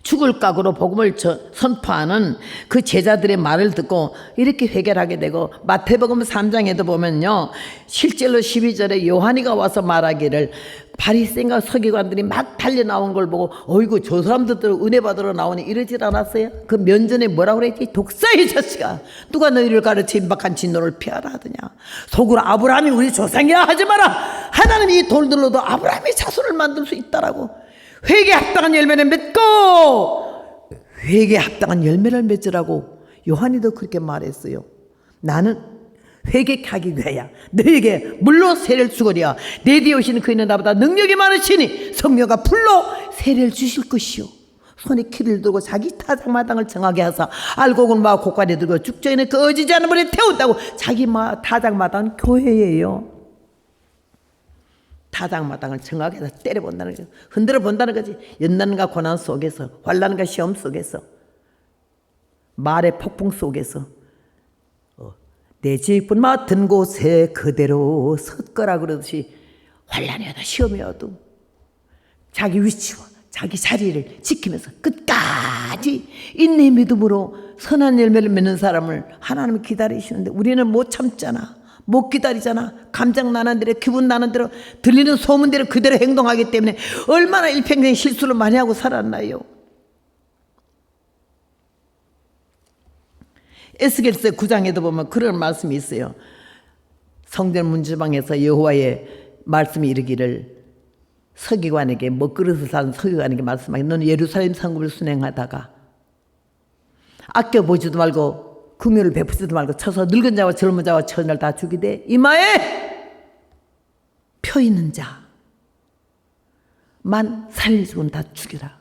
죽을 각오로 복음을 선포하는 그 제자들의 말을 듣고 이렇게 회개하게 되고, 마태복음 3장에도 보면요, 실제로 12절에 요한이가 와서 말하기를, 바리새인과 서기관들이 막 달려 나온 걸 보고 어이구 저 사람들 은혜 받으러 나오니 이러질 않았어요? 그 면전에 뭐라고 그랬지? 독사의 자식아, 누가 너희를 가르쳐 임박한 진노를 피하라 하더냐? 속으로 아브라함이 우리 조상이라 하지 마라. 하나님이 이 돌들로도 아브라함의 자손을 만들 수 있다라고. 회개에 합당한 열매를 맺고 회개에 합당한 열매를 맺으라고 요한이도 그렇게 말했어요. 나는 회개하기 위하여 너에게 물로 세례를 주거리야. 내 뒤에 오시는 그이는 나보다 능력이 많으시니 성령과 불로 세례를 주실 것이요. 손에 키를 들고 자기 타작마당을 정하게 하사 알곡을 막 고깔에 들고 죽전에 꺼지지 않은 물에 태운다고. 자기 타작마당은 교회예요. 타작마당을 정하게 해서 때려본다는 거죠. 흔들어 본다는 거지. 연난과 고난 속에서, 환난과 시험 속에서, 말의 폭풍 속에서 내 직분 맡은 곳에 그대로 섰거라 그러듯이, 환난이 와도 시험이 와도 자기 위치와 자기 자리를 지키면서 끝까지 인내 믿음으로 선한 열매를 맺는 사람을 하나님이 기다리시는데, 우리는 못 참잖아. 못 기다리잖아. 감정 나는 대로, 기분 나는 대로, 들리는 소문대로 그대로 행동하기 때문에 얼마나 일평생 실수를 많이 하고 살았나요? 에스겔서 9장에도 보면 그런 말씀이 있어요. 성전 문지방에서 여호와의 말씀이 이르기를 서기관에게 먹그릇을 사는 서기관에게 말씀하기 너는 예루살렘 상급을 순행하다가 아껴보지도 말고 긍휼을 베푸지도 말고 쳐서 늙은 자와 젊은 자와 처녀를 다 죽이되 이마에 표 있는 자만 살리고는 다 죽이라.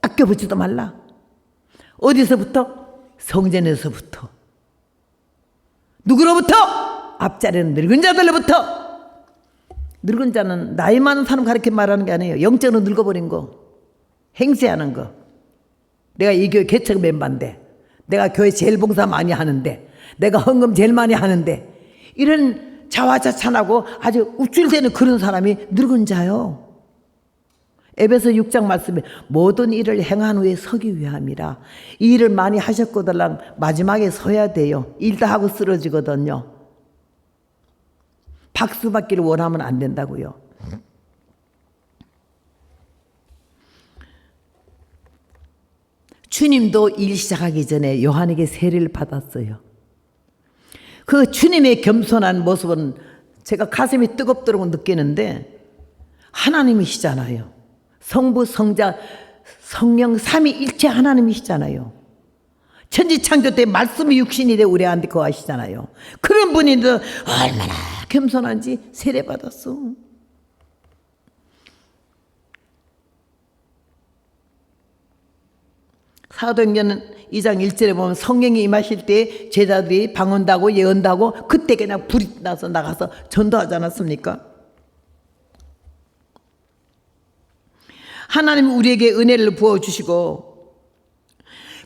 아껴보지도 말라. 어디서부터? 성전에서부터. 누구로부터? 앞자리는 늙은 자들로부터. 늙은 자는 나이 많은 사람 가르쳐 말하는 게 아니에요. 영적으로 늙어버린 거, 행세하는 거. 내가 이 교회 개척 멤버인데, 내가 교회 제일 봉사 많이 하는데, 내가 헌금 제일 많이 하는데, 이런 자화자찬하고 아주 우쭐대는 그런 사람이 늙은 자요. 에베소 6장 말씀에 모든 일을 행한 후에 서기 위함이라. 이 일을 많이 하셨거든 마지막에 서야 돼요. 일 다 하고 쓰러지거든요. 박수 받기를 원하면 안 된다고요. 주님도 일 시작하기 전에 요한에게 세례를 받았어요. 그 주님의 겸손한 모습은 제가 가슴이 뜨겁도록 느끼는데 하나님이시잖아요. 성부, 성자, 성령 삼위일체 하나님이시잖아요. 천지창조 때 말씀이 육신이 돼 우리한테 거하시잖아요. 그런 분인데 얼마나 겸손한지 세례받았어. 사도행전 2장 1절에 보면 성령이 임하실 때 제자들이 방언다고 예언다고 그때 그냥 불이 나서 나가서 전도하지 않았습니까? 하나님 우리에게 은혜를 부어주시고,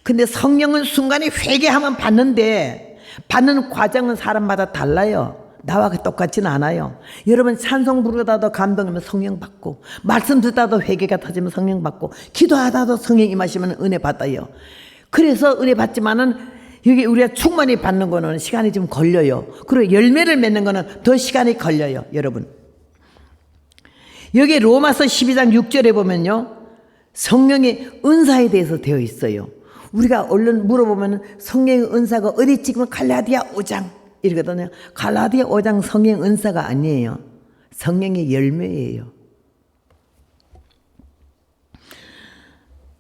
근데 성령은 순간에 회개하면 받는데 받는 과정은 사람마다 달라요. 나와 똑같지는 않아요. 여러분 찬송 부르다도 감동이면 성령 받고, 말씀 듣다도 회개가 터지면 성령 받고, 기도하다도 성령 임하시면 은혜 받아요. 그래서 은혜 받지만은 여기 우리가 충만히 받는 거는 시간이 좀 걸려요. 그리고 열매를 맺는 거는 더 시간이 걸려요. 여러분 여기 로마서 12장 6절에 보면요, 성령의 은사에 대해서 되어 있어요. 우리가 얼른 물어보면 성령의 은사가 어디 찍으면 갈라디아 5장 이러거든요. 갈라디아 5장 성령 은사가 아니에요. 성령의 열매예요.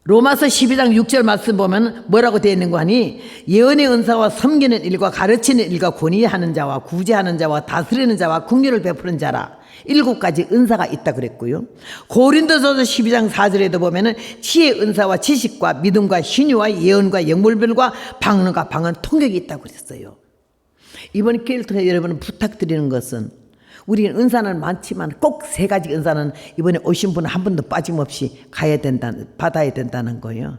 로마서 12장 6절 말씀 보면 뭐라고 되어 있는 거 하니, 예언의 은사와 섬기는 일과 가르치는 일과 권위하는 자와 구제하는 자와 다스리는 자와 긍휼을 베푸는 자라 7가지 은사가 있다 그랬고요. 고린도서서 12장 4절에도 보면은 지혜의 은사와 지식과 믿음과 신유와 예언과 영물별과 방언과 방언 통역이 있다고 그랬어요. 이번 기회를 통해 여러분 부탁드리는 것은, 우리는 은사는 많지만 꼭 3가지 은사는 이번에 오신 분은 한 번도 빠짐없이 받아야 된다는 거예요.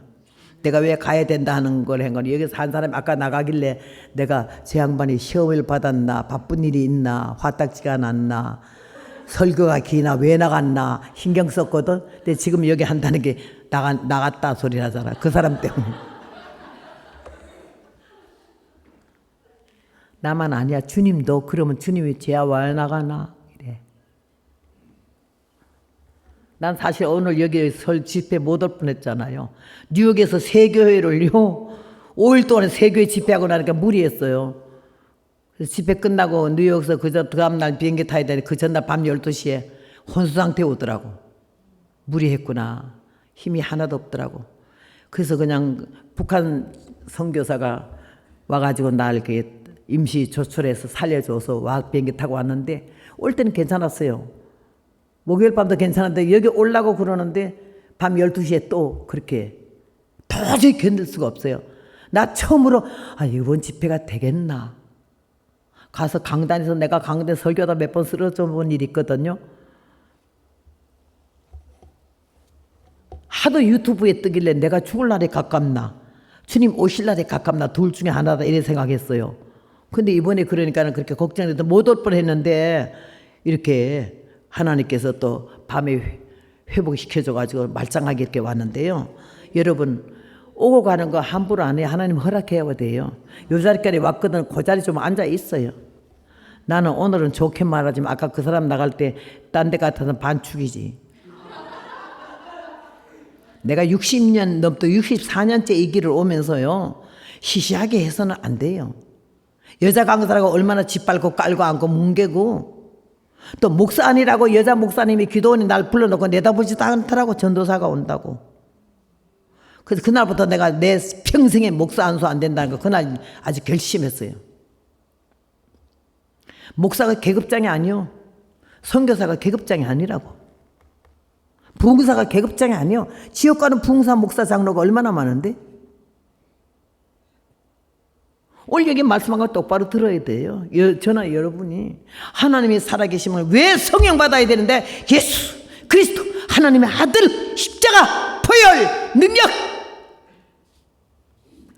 내가 왜 가야 된다 하는 걸 한 건, 여기서 한 사람이 아까 나가길래 내가 저 양반이 시험을 받았나, 바쁜 일이 있나, 화딱지가 났나, 설교가 기나, 왜 나갔나 신경 썼거든. 근데 지금 여기 한다는 게 나갔다 소리 하잖아. 그 사람 때문에. 나만 아니야. 주님도. 그러면 주님이 쟤야 왜 나가나 이래. 난 사실 오늘 여기 설 집회 못 올 뻔했잖아요. 뉴욕에서 새 교회를요 5일 동안 새 교회 집회하고 나니까 무리했어요. 그래서 집회 끝나고 뉴욕에서 그 다음날 비행기 타야 되는데 그 전날 밤 12시에 혼수 상태에 오더라고. 무리했구나. 힘이 하나도 없더라고. 그래서 그냥 북한 선교사가 와가지고 날 이렇게 임시 조철해서 살려줘서 와 비행기 타고 왔는데, 올 때는 괜찮았어요. 목요일 밤도 괜찮은데 여기 오려고 그러는데 밤 12시에 또 그렇게 도저히 견딜 수가 없어요. 나 처음으로 이번 집회가 되겠나. 가서 강단에서 내가 강단 설교하다 몇 번 쓰러져 본 일이 있거든요. 하도 유튜브에 뜨길래 내가 죽을 날에 가깝나, 주님 오실 날에 가깝나, 둘 중에 하나다 이래 생각했어요. 근데 이번에 그러니까는 그렇게 걱정해도 못 올 뻔했는데 이렇게 하나님께서 또 밤에 회복시켜줘가지고 말짱하게 이렇게 왔는데요. 여러분 오고 가는 거 함부로 안 해요. 하나님 허락해야 돼요. 요 자리까지 왔거든. 그 자리 좀 앉아 있어요. 나는 오늘은 좋게 말하지만 아까 그 사람 나갈 때 딴 데 같아서 반축이지. 내가 60년 넘도 64년째 이 길을 오면서요, 시시하게 해서는 안 돼요. 여자 강사라고 얼마나 짓밟고 깔고 앉고 뭉개고, 또 목사 아니라고 여자 목사님이 기도원에 날 불러놓고 내다보지도 않더라고. 전도사가 온다고. 그래서 그날부터 내가 내 평생에 목사 안수 안 된다는 거 그날 아주 결심했어요. 목사가 계급장이 아니요. 선교사가 계급장이 아니라고. 부흥사가 계급장이 아니요. 지옥 가는 부흥사 목사 장로가 얼마나 많은데. 오늘 여기 말씀한 거 똑바로 들어야 돼요. 저나 여러분이 하나님이 살아계심을 왜 성령 받아야 되는데 예수 그리스도 하나님의 아들 십자가 보혈 능력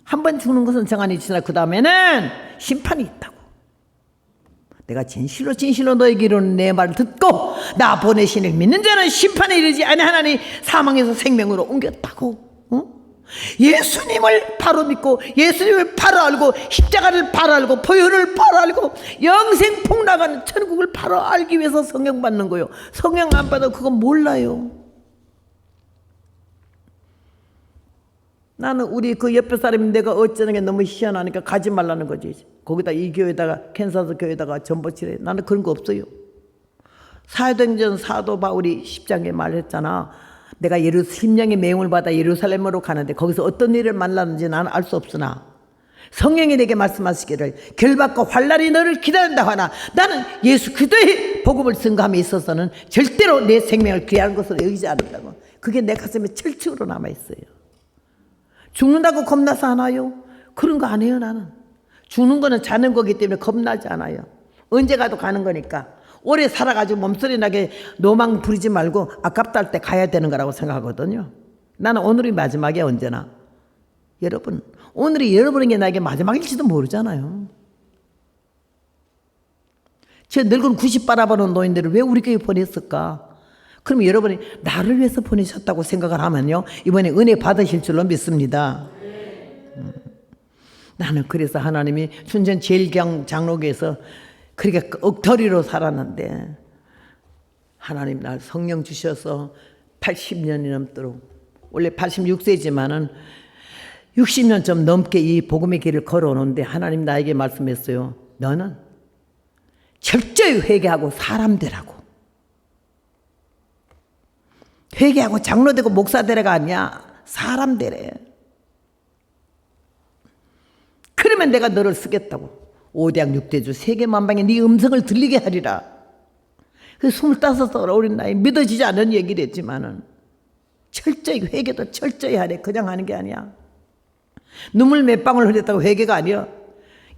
한 번 죽는 것은 정한이 지나 그 다음에는 심판이 있다고. 내가 진실로 진실로 너에게 이르는 내 말을 듣고 나 보내신 이를 믿는 자는 심판에 이르지 아니하나니 사망에서 생명으로 옮겼다고. 예수님을 바로 믿고 예수님을 바로 알고 십자가를 바로 알고 보혈을 바로 알고 영생 폭락하는 천국을 바로 알기 위해서 성령 받는 거예요. 성령 안 받아 그건 몰라요. 나는 우리 그 옆에 사람이 내가 어쩌는 게 너무 희한하니까 가지 말라는 거지. 거기다 이 교회다가 캔사스 교회다가 전보치래. 나는 그런 거 없어요. 사도행전 사도 바울이 10장에 말했잖아. 내가 심령의 매음을 받아 예루살렘으로 가는데 거기서 어떤 일을 만나는지 나는 알 수 없으나 성령이 내게 말씀하시기를 결박과 환난이 너를 기다린다 하나 나는 예수 그리스도의 복음을 증거함에 있어서는 절대로 내 생명을 귀한 것으로 여기지 않는다고. 그게 내 가슴에 철칙으로 남아있어요. 죽는다고 겁나서 하나요? 그런 거 안 해요. 나는 죽는 거는 자는 거기 때문에 겁나지 않아요. 언제 가도 가는 거니까. 오래 살아가지고 몸소리 나게 노망 부리지 말고 아깝다 할 때 가야 되는 거라고 생각하거든요. 나는 오늘이 마지막이야. 언제나. 여러분 오늘이 여러분에게 나에게 마지막일지도 모르잖아요. 저 늙은 90 바라보는 노인들을 왜 우리 교회에 보냈을까? 그럼 여러분이 나를 위해서 보내셨다고 생각을 하면요 이번에 은혜 받으실 줄로 믿습니다. 나는 그래서 하나님이 춘천 제일경 장로교에서 그렇게 억터리로 살았는데 하나님 날 성령 주셔서 80년이 넘도록 원래 86세지만은 60년 좀 넘게 이 복음의 길을 걸어오는데 하나님 나에게 말씀했어요. 너는 철저히 회개하고 사람 되라고. 회개하고 장로 되고 목사 되라가 아니야. 사람 되래. 그러면 내가 너를 쓰겠다고. 5대학 6대주 세계만방에 네 음성을 들리게 하리라. 그 25살 어린 나이 믿어지지 않은 얘기를 했지만은 철저히 회개도 철저히 하래. 그냥 하는 게 아니야. 눈물 몇 방울 흘렸다고 회개가 아니야.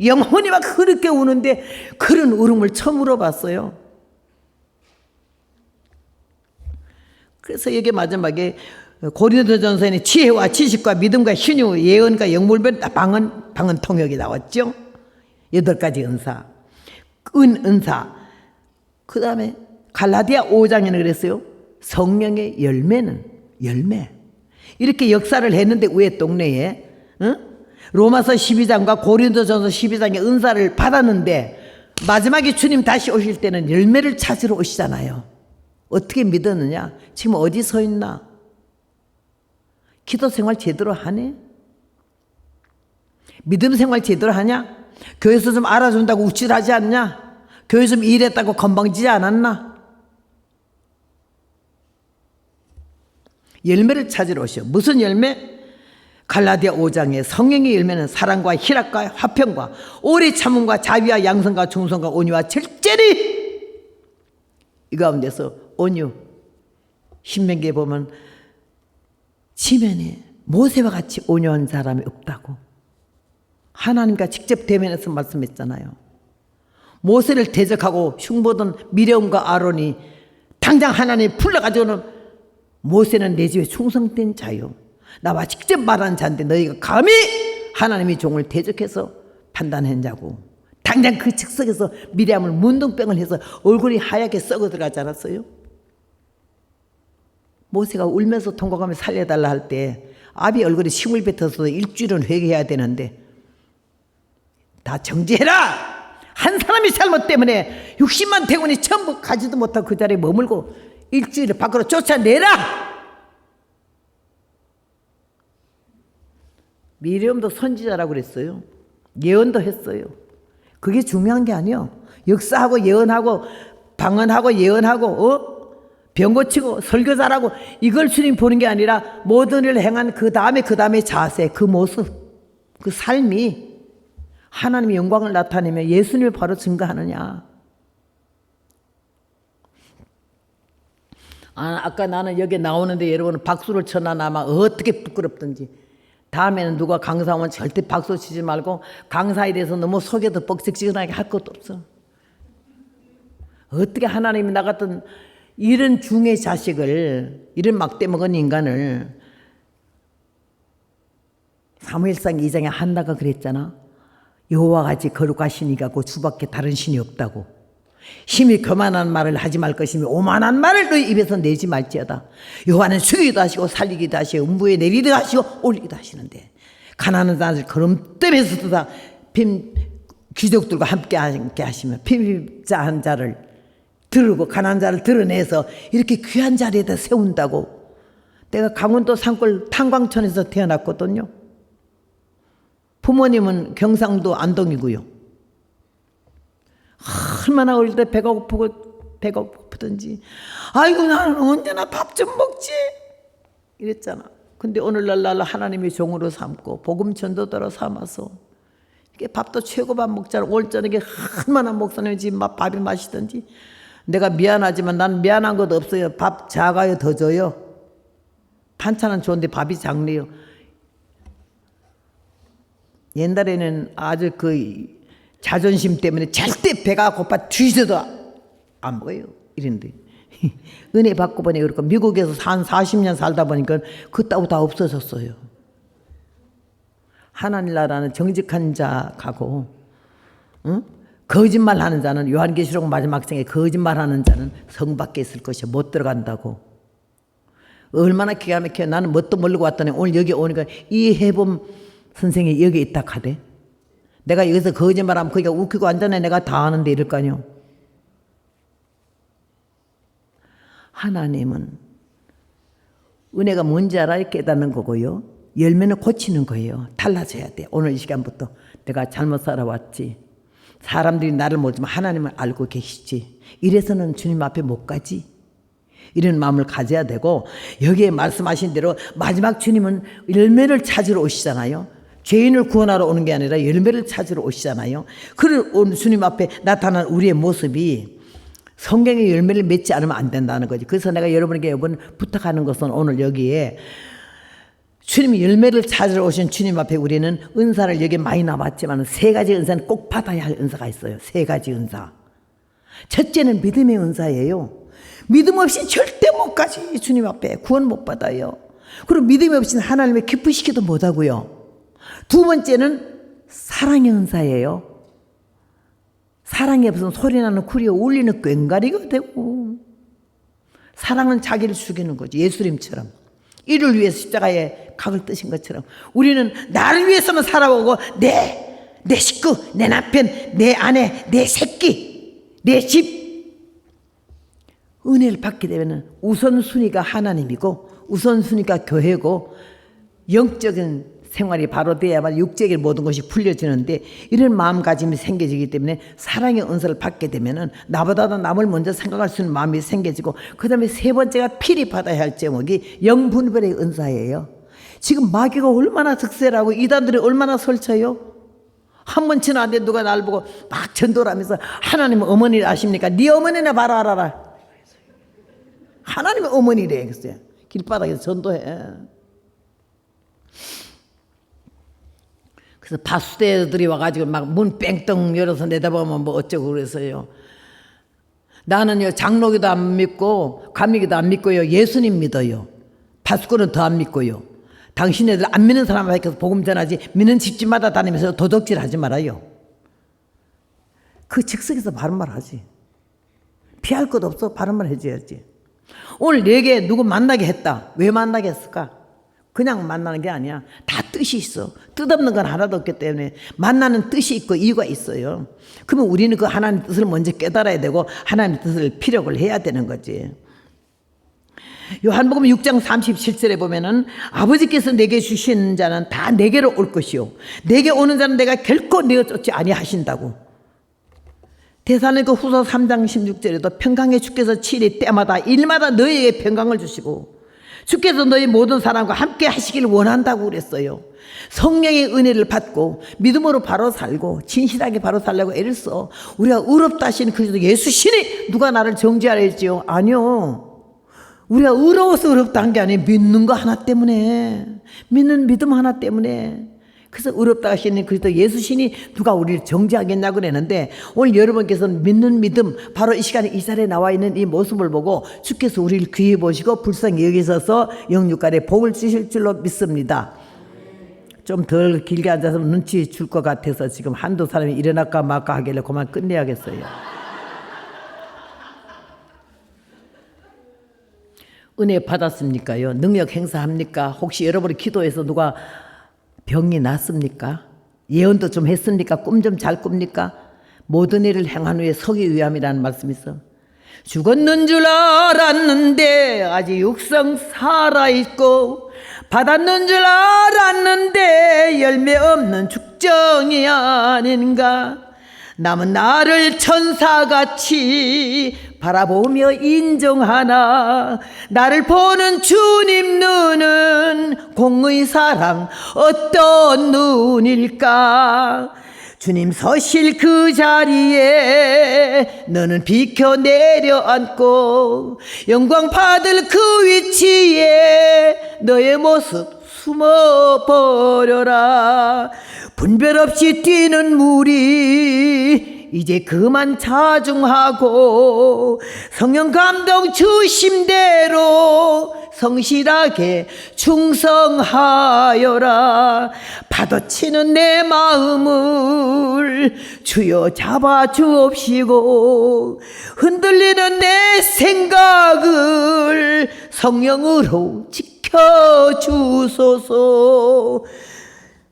영혼이 막 그렇게 우는데 그런 울음을 처음 울어봤어요. 그래서 여기 마지막에 고린도전서에는 지혜와 지식과 믿음과 신유, 예언과 영물별 방언 통역이 나왔죠. 8가지 은사, 은사. 그 다음에 갈라디아 5장에는 그랬어요. 성령의 열매는 열매. 이렇게 역사를 했는데 왜 동네에 로마서 12장과 고린도전서 12장의 은사를 받았는데 마지막에 주님 다시 오실 때는 열매를 찾으러 오시잖아요. 어떻게 믿었느냐? 지금 어디 서 있나? 기도 생활 제대로 하네? 믿음 생활 제대로 하냐? 교회에서 좀 알아준다고 우쭐하지 않냐? 교회 좀 일했다고 건방지지 않았나? 열매를 찾으러 오시오. 무슨 열매? 갈라디아 5장의 성령의 열매는 사랑과 희락과 화평과 오래 참음과 자비와 양성과 충성과 온유와 절제리. 이 가운데서 온유. 신명기에 보면 지면에 모세와 같이 온유한 사람이 없다고. 하나님과 직접 대면해서 말씀했잖아요. 모세를 대적하고 흉보던 미려움과 아론이 당장 하나님 불러가지고는 모세는 내 집에 충성된 자요. 나와 직접 말하는 자인데 너희가 감히 하나님의 종을 대적해서 판단했냐고. 당장 그 즉석에서 미리암을 문둥병을 해서 얼굴이 하얗게 썩어 들어가지 않았어요? 모세가 울면서 통곡하며 살려달라 할 때 아비 얼굴에 침을 뱉어서 일주일은 회개해야 되는데 다 정지해라! 한 사람의 잘못 때문에 60만 대군이 전부 가지도 못하고 그 자리에 머물고 일주일을 밖으로 쫓아내라! 미리암도 선지자라고 그랬어요. 예언도 했어요. 그게 중요한 게 아니에요. 역사하고 예언하고 방언하고 예언하고 병 고치고 설교 잘하고 이걸 주님 보는 게 아니라 모든 일을 행한 그 다음에 자세, 그 모습, 그 삶이 하나님의 영광을 나타내며 예수님을 바로 증거하느냐. 아까 나는 여기 나오는데 여러분은 박수를 쳐나 나마 어떻게 부끄럽든지 다음에는 누가 강사하면 절대 박수 치지 말고 강사에 대해서 너무 속여도 뻑적지근하게 할 것도 없어. 어떻게 하나님이 나 같은 이런 중의 자식을, 이런 막대 먹은 인간을, 사무엘상 2장에 한나가 그랬잖아. 여호와 같이 거룩하신 이가 그 주밖에 다른 신이 없다고. 심히 교만한 말을 하지 말 것이며 오만한 말을 너희 입에서 내지 말지어다. 여호와는 죽이기도 하시고 살리기도 하시고 음부에 내리기도 하시고 올리기도 하시는데 가난한 자를 거름뜸에서도 다 귀족들과 함께 하시며 빈자한 자를 들고 가난한 자를 드러내서 이렇게 귀한 자리에다 세운다고. 내가 강원도 산골 탄광촌에서 태어났거든요. 부모님은 경상도 안동이고요. 얼마나 어릴 때 배가 고프든지 아이고 나는 언제나 밥 좀 먹지 이랬잖아. 근데 오늘날 나를 하나님의 종으로 삼고 복음 전도자로 삼아서 이렇게 밥도 최고 밥 먹잖아. 오늘 저녁에 얼마나 목사님이 지금 밥이 맛있던지. 내가 미안하지만 난 미안한 것도 없어요. 밥 작아요 더 줘요. 반찬은 좋은데 밥이 작네요. 옛날에는 아주 그 자존심 때문에 절대 배가 고파 뒤져도 안 먹어요. 이런데 은혜 받고 보니 그렇고 미국에서 한 40년 살다 보니까 그따구 다 없어졌어요. 하나님 나라는 정직한 자하고 거짓말하는 자는 요한계시록 마지막 장에 거짓말하는 자는 성 밖에 있을 것이 못 들어간다고. 얼마나 기가 막혀. 나는 뭣도 모르고 왔더니 오늘 여기 오니까 이 해범 선생이 여기 있다 카대. 내가 여기서 거짓말하면 거기가 웃기고 앉아내 내가 다 아는데 이럴 거 아니요. 하나님은 은혜가 뭔지 알아야 깨닫는 거고요. 열매는 고치는 거예요. 달라져야 돼. 오늘 이 시간부터 내가 잘못 살아왔지. 사람들이 나를 모르지만 하나님을 알고 계시지. 이래서는 주님 앞에 못 가지. 이런 마음을 가져야 되고 여기에 말씀하신 대로 마지막 주님은 열매를 찾으러 오시잖아요. 죄인을 구원하러 오는 게 아니라 열매를 찾으러 오시잖아요. 그런 주님 앞에 나타난 우리의 모습이 성경의 열매를 맺지 않으면 안 된다는 거지. 그래서 내가 여러분에게 이번 부탁하는 것은 오늘 여기에 주님이 열매를 찾으러 오신 주님 앞에 우리는 은사를 여기 많이 나왔지만 세 가지 은사는 꼭 받아야 할 은사가 있어요. 세 가지 은사. 첫째는 믿음의 은사예요. 믿음 없이 절대 못 가지. 주님 앞에 구원 못 받아요. 그리고 믿음이 없이는 하나님을 기쁘시키도 못하고요. 두 번째는 사랑의 은사예요. 사랑이 없으면 소리나는 구리에 울리는 꽹과리가 되고, 사랑은 자기를 죽이는 거지. 예수님처럼 이를 위해서 십자가에 각을 뜨신 것처럼 우리는 나를 위해서만 살아오고 내 식구, 내 남편, 내 아내, 내 새끼, 내 집 은혜를 받게 되면 우선순위가 하나님이고 우선순위가 교회고 영적인 생활이 바로 돼야만 육적인 모든 것이 풀려지는데 이런 마음가짐이 생겨지기 때문에 사랑의 은사를 받게 되면 나보다도 남을 먼저 생각할 수 있는 마음이 생겨지고 그 다음에 세 번째가 필히 받아야 할 제목이 영분별의 은사예요. 지금 마귀가 얼마나 득세라고 이단들이 얼마나 설쳐요. 한 번 지나는데 누가 날 보고 막 전도를 하면서 하나님은 어머니를 아십니까? 네 어머니나 바로 알아라. 하나님의 어머니래. 글쎄 길바닥에서 전도해. 그래서 바수대들이 와가지고 막 문 뺑떡 열어서 내다보면 뭐 어쩌고 그래서요. 나는요 장로교도 안 믿고 감리교도 안 믿고요 예수님 믿어요. 바수교는 더 안 믿고요. 당신네들 안 믿는 사람 앞에서 복음 전하지 믿는 집집마다 다니면서 도둑질 하지 말아요. 그 즉석에서 바른 말 하지. 피할 것 없어. 바른 말 해줘야지. 오늘 내게 누구 만나게 했다. 왜 만나게 했을까? 그냥 만나는 게 아니야. 다 뜻이 있어. 뜻없는 건 하나도 없기 때문에 만나는 뜻이 있고 이유가 있어요. 그러면 우리는 그 하나님의 뜻을 먼저 깨달아야 되고 하나님의 뜻을 피력을 해야 되는 거지. 요한복음 6장 37절에 보면은 아버지께서 내게 주신 자는 다 내게로 올 것이요 내게 오는 자는 내가 결코 내어 쫓지 아니하신다고. 데살로니가 후서 3장 16절에도 평강의 주께서 친히 때마다 일마다 너희에게 평강을 주시고 주께서 너희 모든 사람과 함께 하시기를 원한다고 그랬어요. 성령의 은혜를 받고 믿음으로 바로 살고 진실하게 바로 살려고 애를 써. 우리가 의롭다 하시는 그리스도 예수시니 누가 나를 정죄하려 했지요? 아니요. 우리가 의로워서 의롭다 한 게 아니에요. 믿는 거 하나 때문에, 믿는 믿음 하나 때문에. 그래서 의롭다 하시는 그리스도 예수시니 누가 우리를 정죄하겠냐고 그랬는데, 오늘 여러분께서는 믿는 믿음, 바로 이 시간에 이 자리에 나와 있는 이 모습을 보고 주께서 우리를 귀히 보시고 불쌍히 여기셔서 영육간에 복을 주실 줄로 믿습니다. 좀 덜 길게 앉아서 눈치 줄 것 같아서 지금 한두 사람이 일어날까 말까 하길래 그만 끝내야겠어요. 은혜 받았습니까요? 능력 행사합니까? 혹시 여러분이 기도해서 누가 병이 났습니까? 예언도 좀 했습니까? 꿈 좀 잘 꿉니까? 모든 일을 행한 후에 서기 위함이라는 말씀이 있어. 죽었는 줄 알았는데 아직 육성 살아있고, 받았는 줄 알았는데 열매 없는 죽정이 아닌가. 남은 나를 천사같이 바라보며 인정하나, 나를 보는 주님 눈은 공의 사랑 어떤 눈일까. 주님 서실 그 자리에 너는 비켜 내려앉고, 영광 받을 그 위치에 너의 모습 숨어버려라. 분별 없이 뛰는 무리 이제 그만 자중하고, 성령 감동 주심대로 성실하게 충성하여라. 파도치는 내 마음을 주여 잡아 주옵시고, 흔들리는 내 생각을 성령으로 지켜주소서.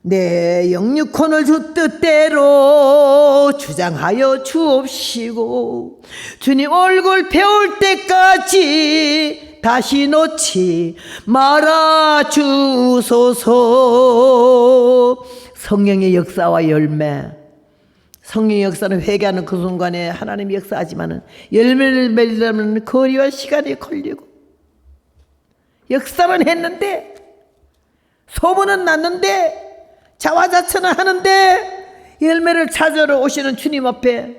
내 영육혼을 주 뜻대로 주장하여 주옵시고, 주님 얼굴 배울 때까지 다시 놓지 말아 주소서. 성령의 역사와 열매, 성령의 역사는 회개하는 그 순간에 하나님이 역사하지만은 열매를 맺으려면 거리와 시간이 걸리고, 역사는 했는데, 소문은 났는데, 자화자찬을 하는데, 열매를 찾으러 오시는 주님 앞에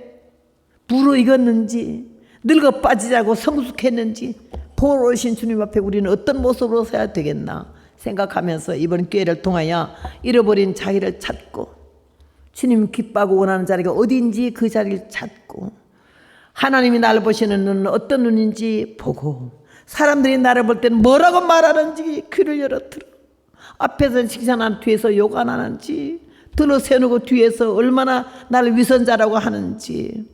무르익었는지, 늙어 빠지자고 성숙했는지 보러 오신 주님 앞에 우리는 어떤 모습으로 서야 되겠나 생각하면서 이번 기회를 통하여 잃어버린 자기를 찾고, 주님 기뻐하고 원하는 자리가 어디인지 그 자리를 찾고, 하나님이 나를 보시는 눈은 어떤 눈인지 보고, 사람들이 나를 볼 때는 뭐라고 말하는지 귀를 열어 들어, 앞에서 칭찬하는 뒤에서 욕 안 하는지, 들어 세우고 뒤에서 얼마나 나를 위선자라고 하는지,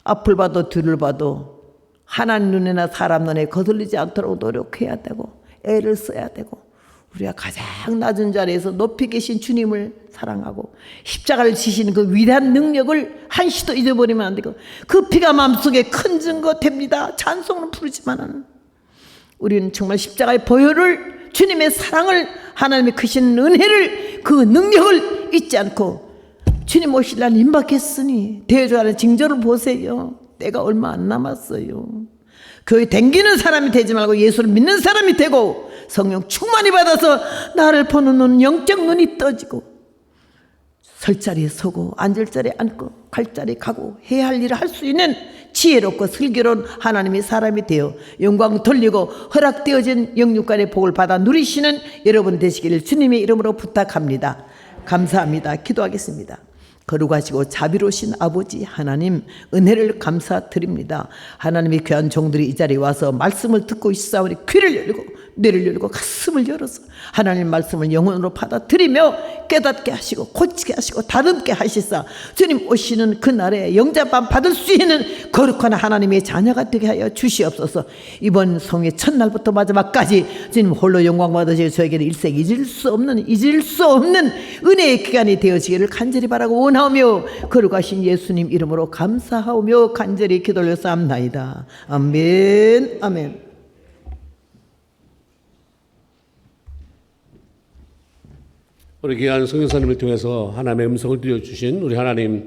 앞을 봐도 뒤를 봐도 하나님 눈에나 사람 눈에 거슬리지 않도록 노력해야 되고 애를 써야 되고, 우리가 가장 낮은 자리에서 높이 계신 주님을 사랑하고 십자가를 지시는 그 위대한 능력을 한시도 잊어버리면 안 되고, 그 피가 마음속에 큰 증거 됩니다. 찬송은 부르지만은 우리는 정말 십자가의 보혈을, 주님의 사랑을, 하나님의 크신 은혜를, 그 능력을 잊지 않고 주님 오실 날 임박했으니 대조하는 징조를 보세요. 때가 얼마 안 남았어요. 교회 댕기는 사람이 되지 말고 예수를 믿는 사람이 되고, 성령 충만히 받아서 나를 보는 눈, 영적 눈이 떠지고, 설 자리에 서고 앉을 자리에 앉고 갈 자리에 가고 해야 할 일을 할 수 있는 지혜롭고 슬기로운 하나님의 사람이 되어 영광 돌리고 허락되어진 영육간의 복을 받아 누리시는 여러분 되시기를 주님의 이름으로 부탁합니다. 감사합니다. 기도하겠습니다. 거룩하시고 자비로우신 아버지 하나님, 은혜를 감사드립니다. 하나님의 귀한 종들이 이 자리에 와서 말씀을 듣고 있사오니 귀를 열고 뇌를 열고 가슴을 열어서 하나님 말씀을 영혼으로 받아들이며 깨닫게 하시고 고치게 하시고 다듬게 하시사 주님 오시는 그날에 영접함 받을 수 있는 거룩한 하나님의 자녀가 되게 하여 주시옵소서. 이번 성회 첫날부터 마지막까지 주님 홀로 영광 받으시고 저에게는 일생 잊을 수 없는 은혜의 기간이 되어지기를 간절히 바라고 원하오며, 거룩하신 예수님 이름으로 감사하오며 간절히 기도 올려싸움나이다. 아멘. 아멘. 우리 귀한 성교사님을 통해서 하나님의 음성을 들려주신 우리 하나님